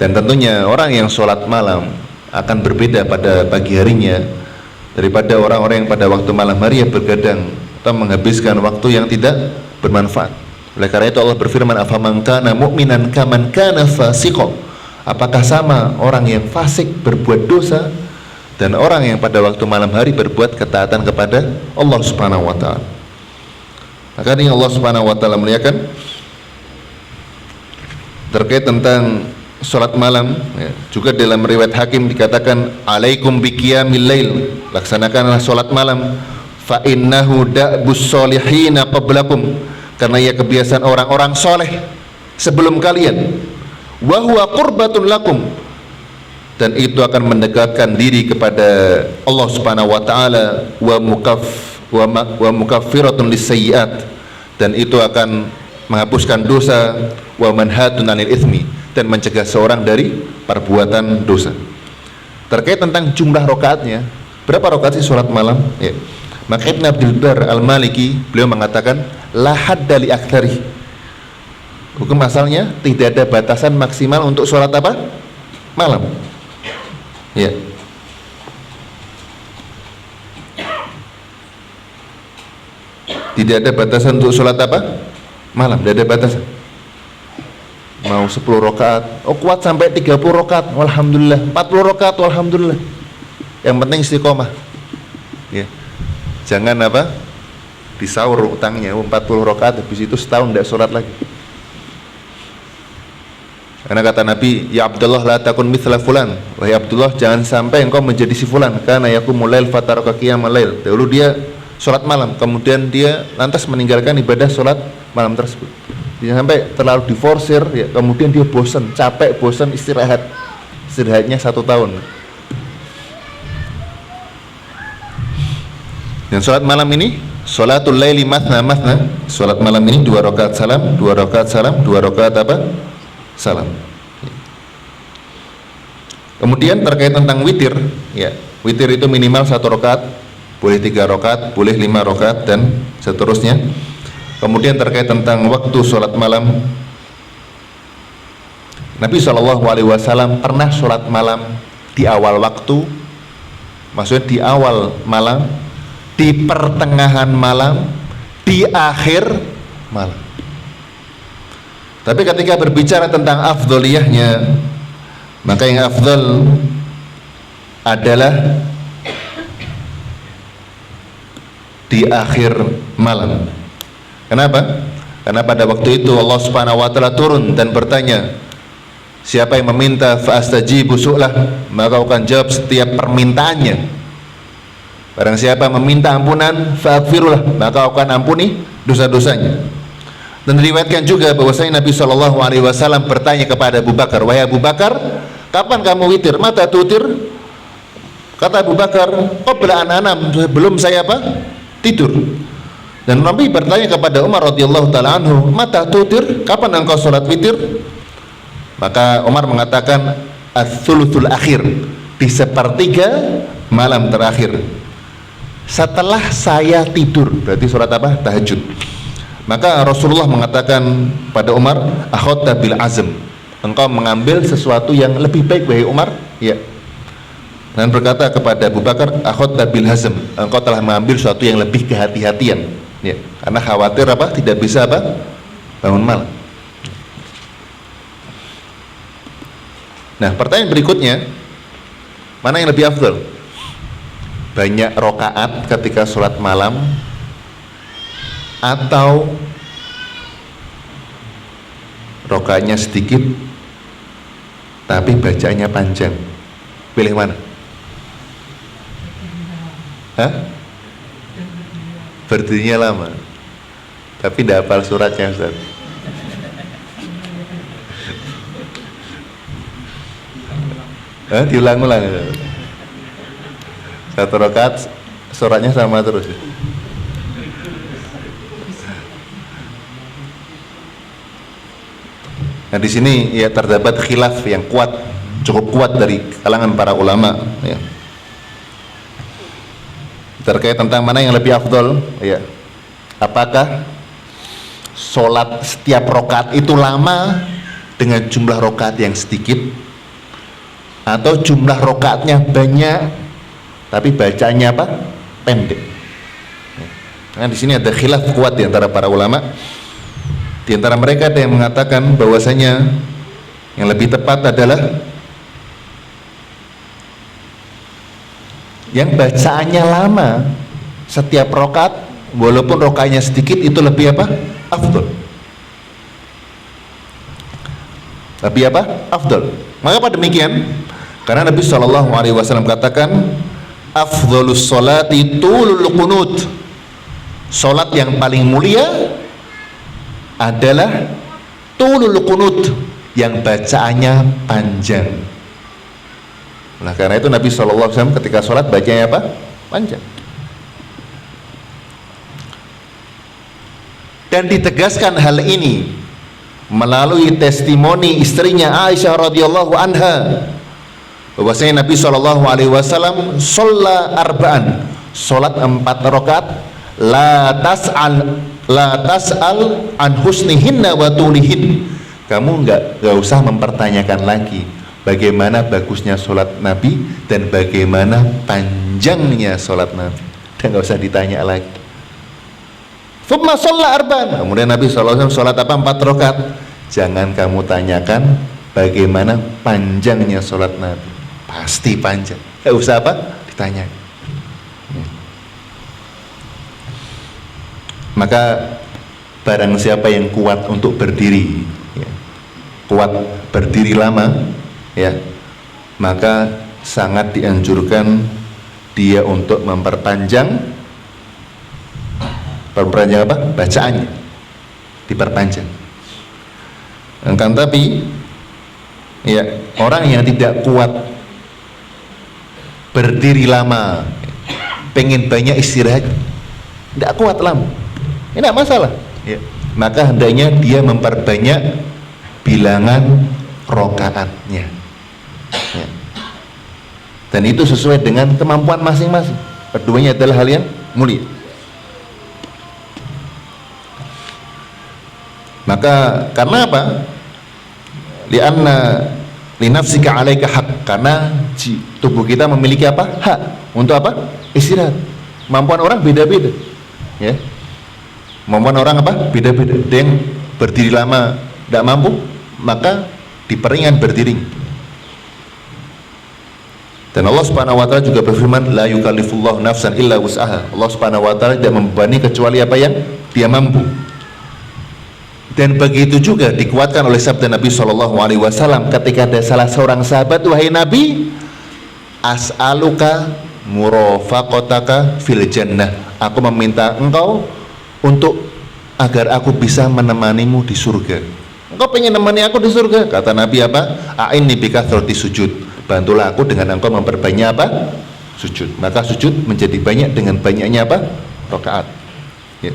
Dan tentunya orang yang sholat malam akan berbeda pada pagi harinya daripada orang-orang yang pada waktu malam hari yang bergadang atau menghabiskan waktu yang tidak bermanfaat. Oleh karena itu Allah berfirman, afaman kana mu'minan kaman kana fasiqo, apakah sama orang yang fasik berbuat dosa dan orang yang pada waktu malam hari berbuat ketaatan kepada Allah Subhanahu wa taala. Maka ini Allah Subhanahu wa taala muliakan, terkait tentang sholat malam, ya, juga dalam riwayat Hakim dikatakan alaikum biqiyamil lail, laksanakanlah sholat malam, fa innahu da'bus solihina qablakum, karena ia kebiasaan orang-orang soleh sebelum kalian, wa huwa qurbatun lakum, dan itu akan mendekatkan diri kepada Allah Subhanahu wa taala, wa mukaffiratun lisayyi'at, dan itu akan menghapuskan dosa, wa manhatun 'anil itsmi, dan mencegah seorang dari perbuatan dosa. Terkait tentang jumlah rakaatnya, berapa rakaat sih sholat malam? Ya. Maka Ibn Abdul Bar Al-Maliki beliau mengatakan la hadda li aktsari. Hukum asalnya tidak ada batasan maksimal untuk sholat apa? Malam. Ya. Tidak ada batasan untuk sholat apa? Malam, tidak ada batasan. Mau 10 rakaat, oh kuat sampai 30 rakaat, alhamdulillah. 40 rakaat, alhamdulillah. Yang penting istiqomah. Ya. Jangan apa? Disaur utangnya, 40 rakaat habis itu setahun tidak sholat lagi. Karena kata Nabi, ya Abdullah la takun mithla fulan. Wahai Abdullah, jangan sampai engkau menjadi si fulan. Karena yaqumul lail fataraka qiyamal lail. Dahulu dia sholat malam, kemudian dia lantas meninggalkan ibadah sholat malam tersebut. Jangan sampai terlalu diforsir, ya, kemudian dia bosan, capek, bosan, istirahatnya 1 tahun. Dan sholat malam ini, sholatul laili mathna mathna, sholat malam ini 2 rakaat salam, 2 rakaat salam, 2 rakaat apa? Salam. Kemudian terkait tentang witir, ya, witir itu minimal 1 rakaat, boleh 3 rakaat, boleh 5 rakaat, dan seterusnya. Kemudian terkait tentang waktu sholat malam, Nabi SAW pernah sholat malam di awal waktu, maksudnya di awal malam, di pertengahan malam, di akhir malam. Tapi ketika berbicara tentang afdoliyahnya, maka yang afdol adalah di akhir malam. Kenapa? Karena pada waktu itu Allah Subhanahu wa taala turun dan bertanya, siapa yang meminta fa'astajibu su'lah, maka akan jawab setiap permintaannya. Barang siapa meminta ampunan fa'aghfirullah, maka akan ampuni dosa-dosanya. Dan diriwayatkan juga bahwasanya Nabi SAW bertanya kepada Abu Bakar, wahai Abu Bakar, kapan kamu witir? Mata tutir? Kata Abu Bakar, qabla an anam, belum saya apa? Tidur. Dan Nabi bertanya kepada Umar radhiyallahu taala anhu, mata tutir? Kapan engkau sholat witir? Maka Umar mengatakan ats-tsulutul akhir, di sepertiga malam terakhir, setelah saya tidur. Berarti sholat apa? Tahajud. Maka Rasulullah mengatakan pada Umar, akhadta bil azm, engkau mengambil sesuatu yang lebih baik, wahai Umar. Ya. Dan berkata kepada Abu Bakar, akhadta bil hazm, engkau telah mengambil sesuatu yang lebih kehati-hatian. Ya, karena khawatir apa? Tidak bisa apa? Bangun malam. Nah, pertanyaan berikutnya, mana yang lebih afdal? Banyak rokaat ketika sholat malam atau rokaatnya sedikit tapi bacaannya panjang? Pilih mana? Hah? Berdirinya lama tapi tidak hafal suratnya, Ustaz. Diulang-ulang. Satu rakaat suratnya sama terus. Nah, di sini ya terdapat khilaf yang kuat, cukup kuat dari kalangan para ulama, ya, terkait tentang mana yang lebih afdol, ya. Apakah sholat setiap rokaat itu lama dengan jumlah rokaat yang sedikit, atau jumlah rokaatnya banyak tapi bacanya apa? Pendek. Nah, di sini ada khilaf kuat di antara para ulama. Di antara mereka ada yang mengatakan bahwasanya yang lebih tepat adalah yang bacaannya lama setiap rokaat, walaupun rokaatnya sedikit, itu lebih apa? Afdol. lebih apa? Afdal. Mengapa demikian? Karena Nabi SAW katakan, afdhalus sholati tulul qunut. Salat yang paling mulia adalah tulul qunut, yang bacaannya panjang. Nah, karena itu Nabi SAW ketika sholat bacanya apa? Panjang. Dan ditegaskan hal ini melalui testimoni istrinya Aisyah radhiyallahu anha, bahwasanya Nabi SAW sholat arba'an, sholat 4 rakaat, la tas'al an husnihinna wa tulihin. Kamu nggak usah mempertanyakan lagi bagaimana bagusnya sholat Nabi dan bagaimana panjangnya sholat Nabi, dan nggak usah ditanya lagi. Thumma sholla arba'an. Kemudian Nabi SAW sholat apa? 4 rakaat. Jangan kamu tanyakan bagaimana panjangnya sholat Nabi, pasti panjang. Nggak usah apa? Ditanya. Maka barang siapa yang kuat untuk berdiri, ya, kuat berdiri lama, ya, maka sangat dianjurkan dia untuk memperpanjang apa? Bacaannya diperpanjang. Akan tapi ya, orang yang tidak kuat berdiri lama, pengen banyak istirahat, tidak kuat lama, ini tidak masalah, ya, maka hendaknya dia memperbanyak bilangan rokaatnya, ya. Dan itu sesuai dengan kemampuan masing-masing. Keduanya adalah hal yang mulia. Maka karena apa? Lianna linafsika alaika hak, karena tubuh kita memiliki apa? Hak untuk apa? Istirahat. Kemampuan orang beda-beda, ya. Kemampuan orang apa? Beda-beda. Ada yang berdiri lama tidak mampu, maka diperingan berdiri. Dan Allah Subhanahu wa taala juga berfirman, la yukallifullahu nafsan illa wus'aha. Allah Subhanahu wa taala tidak membebani kecuali apa yang dia mampu. Dan begitu juga dikuatkan oleh sabda Nabi SAW ketika ada salah seorang sahabat, wahai Nabi, as'aluka murafaqataka fil jannah, aku meminta engkau untuk agar aku bisa menemanimu di surga. Engkau pengen menemani aku di surga? Kata Nabi apa? A'inni bikathrati sujud, bantulah aku dengan engkau memperbanyak apa? Sujud. Maka sujud menjadi banyak dengan banyaknya apa? Rakaat, ya.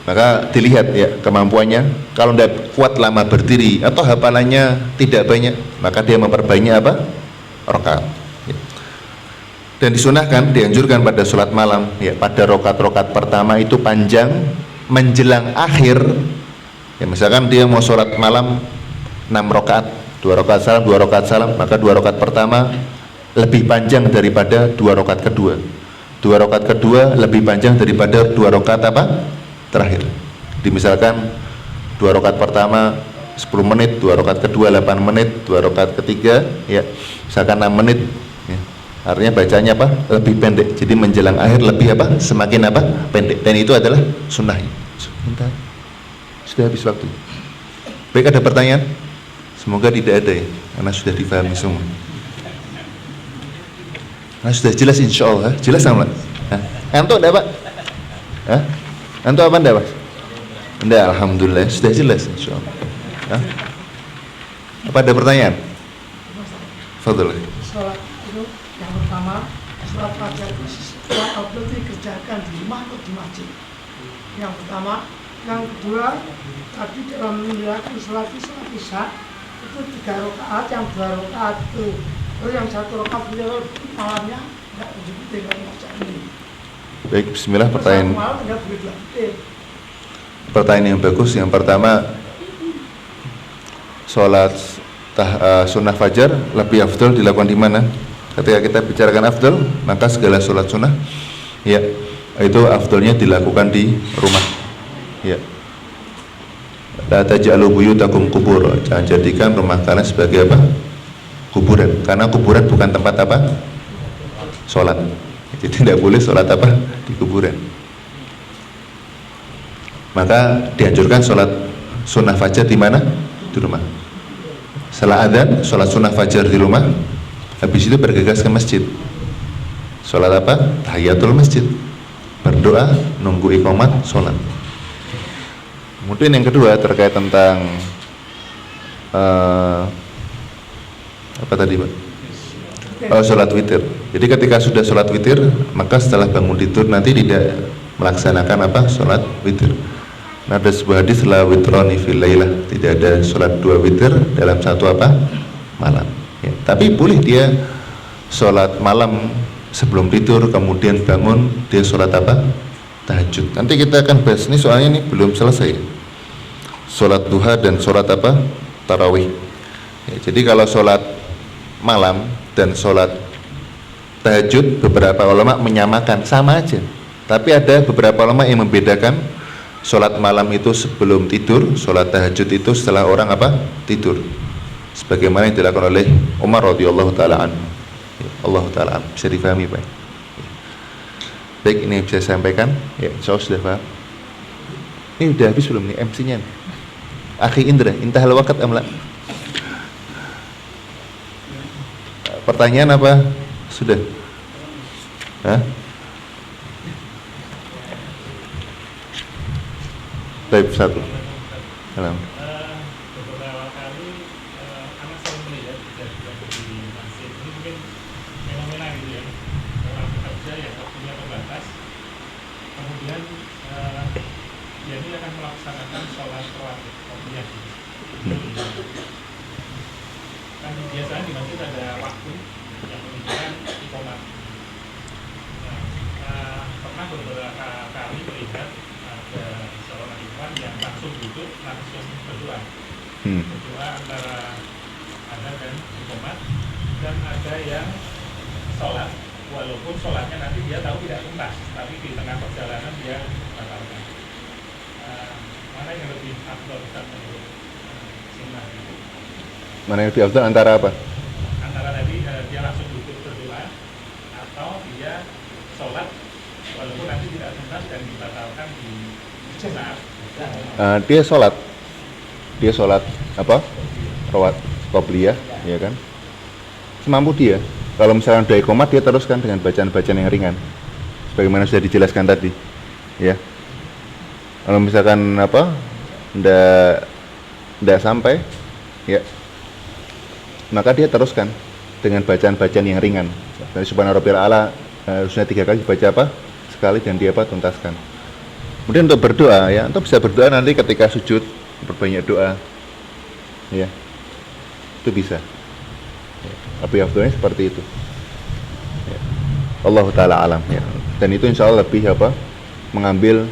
Maka dilihat ya kemampuannya. Kalau tidak kuat lama berdiri atau hafalannya tidak banyak, maka dia memperbanyak apa? Rakaat, ya. Dan disunahkan, dianjurkan pada sholat malam, ya, pada rakaat-rakaat pertama itu panjang menjelang akhir, ya. Misalkan dia mau sholat malam 6 rakaat, 2 rakaat salam, 2 rakaat salam, maka 2 rakaat pertama lebih panjang daripada 2 rakaat kedua. 2 rakaat kedua lebih panjang daripada 2 rakaat apa? Terakhir. Dimisalkan 2 rakaat pertama 10 menit, 2 rakaat kedua 8 menit, 2 rakaat ketiga ya misalkan 6 menit, ya. Artinya bacanya apa? Lebih pendek. Jadi menjelang akhir lebih apa? Semakin apa? Pendek. Dan itu adalah sunnahnya. Sebentar, sudah habis waktu. Baik, ada pertanyaan? Semoga tidak ada ya, karena sudah difahami semua. Nah, sudah jelas insya Allah. Jelas sama? Antuk enggak Pak? Hah? Antum apa enggak, Mas? Enggak, alhamdulillah sudah jelas insyaallah. Apa ada pertanyaan? Fadhil. Salat itu yang pertama, salat fajar sholat afdal dikerjakan di rumah atau di masjid. Yang pertama, yang kedua, tadi dalam menjalankan sholat isya itu 3 rakaat, yang 2 rakaat itu, terus yang 1 rakaat beliau malamnya tidak begitu dengan macam ini. Baik, bismillah. Pertanyaan yang bagus. Yang pertama, sholat sunnah fajar lebih afdal dilakukan di mana? Ketika kita bicarakan afdal, maka segala sholat sunnah, ya, itu afdalnya dilakukan di rumah, ya. La taj'alu buyutakum qubur, jangan jadikan rumah kalian sebagai apa? Kuburan. Karena kuburan bukan tempat apa? Sholat. Jadi tidak boleh sholat apa? Di kuburan. maka dianjurkan sholat sunnah fajar di mana? Di rumah. Setelah adzan, sholat sunnah fajar di rumah, habis itu bergegas ke masjid. Sholat apa? Tahiyatul masjid. Berdoa, nunggu iqamat, sholat. Kemudian yang kedua terkait tentang apa tadi Pak? Sholat witir. Jadi ketika sudah sholat witir, maka setelah bangun tidur nanti tidak melaksanakan apa? Sholat witir. Nah, ada sebuah hadis la witrani fil lailah, tidak ada sholat dua witir dalam satu apa? Malam. Ya, tapi boleh dia sholat malam sebelum tidur, kemudian bangun dia sholat apa? Tahajud. Nanti kita akan bahas ini, soalnya ini belum selesai. Sholat duha dan sholat apa? Tarawih. Ya, jadi kalau sholat malam dan sholat tahajud, beberapa ulama menyamakan, sama aja. Tapi ada beberapa ulama yang membedakan. Sholat malam itu sebelum tidur, sholat tahajud itu setelah orang apa? Tidur. Sebagaimana yang dilakukan oleh Umar radhiyallahu taala anhu. Allah taala bisa difahami Pak. Baik, ini bisa saya sampaikan. Ya, insyaallah sudah paham. Ini udah habis belum nih MC-nya? Akhi Indra, intahal waqt amla. Pertanyaan apa? Sudah? Hah? Baik, satu. Salam. Beberapa kali anak sering melihat kejadian di masjid ini mungkin fenomena gitu ya, orang bekerja yang waktunya terbatas, kemudian dia ini akan melaksanakan sholat rawatib waktunya kan biasanya di masjid ada waktu yang menunjukkan iqamah. Pernah beberapa kali melihat ada seorang ikhwan yang langsung duduk, langsung berdoa. Berdoa antara ada dan iqamah, dan ada yang sholat, walaupun sholatnya nanti dia tahu tidak tuntas, tapi di tengah perjalanan dia batalkan. Mana yang lebih afdal menurut sunnah itu? Mana yang lebih afdal antara apa? Antara tadi dia langsung duduk berdoa, atau dia sholat walaupun nanti tidak tuntas dan dibatalkan di saat dia sholat apa? Rawat qobliyah, ya kan? Semampu dia. Kalau misalnya udah iqamat, dia teruskan dengan bacaan-bacaan yang ringan, sebagaimana sudah dijelaskan tadi, ya. Kalau misalkan apa, ndak sampai, ya, maka dia teruskan dengan bacaan-bacaan yang ringan. Dari subhana rabbil a'la harusnya 3 kali dibaca apa? Sekali, dan dia apa? Tuntaskan. Kemudian untuk berdoa, ya, untuk bisa berdoa nanti ketika sujud, berbanyak doa, ya, itu bisa. Tapi afdalnya seperti itu. Ya. Allah taala alam, ya. Dan itu insya Allah lebih apa? Mengambil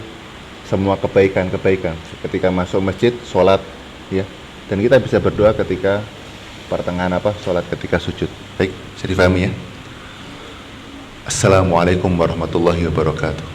semua kebaikan-kebaikan ketika masuk masjid, sholat, ya. Dan kita bisa berdoa ketika pertengahan apa? Sholat, ketika sujud. Baik, bisa difahami ya. Assalamualaikum warahmatullahi wabarakatuh.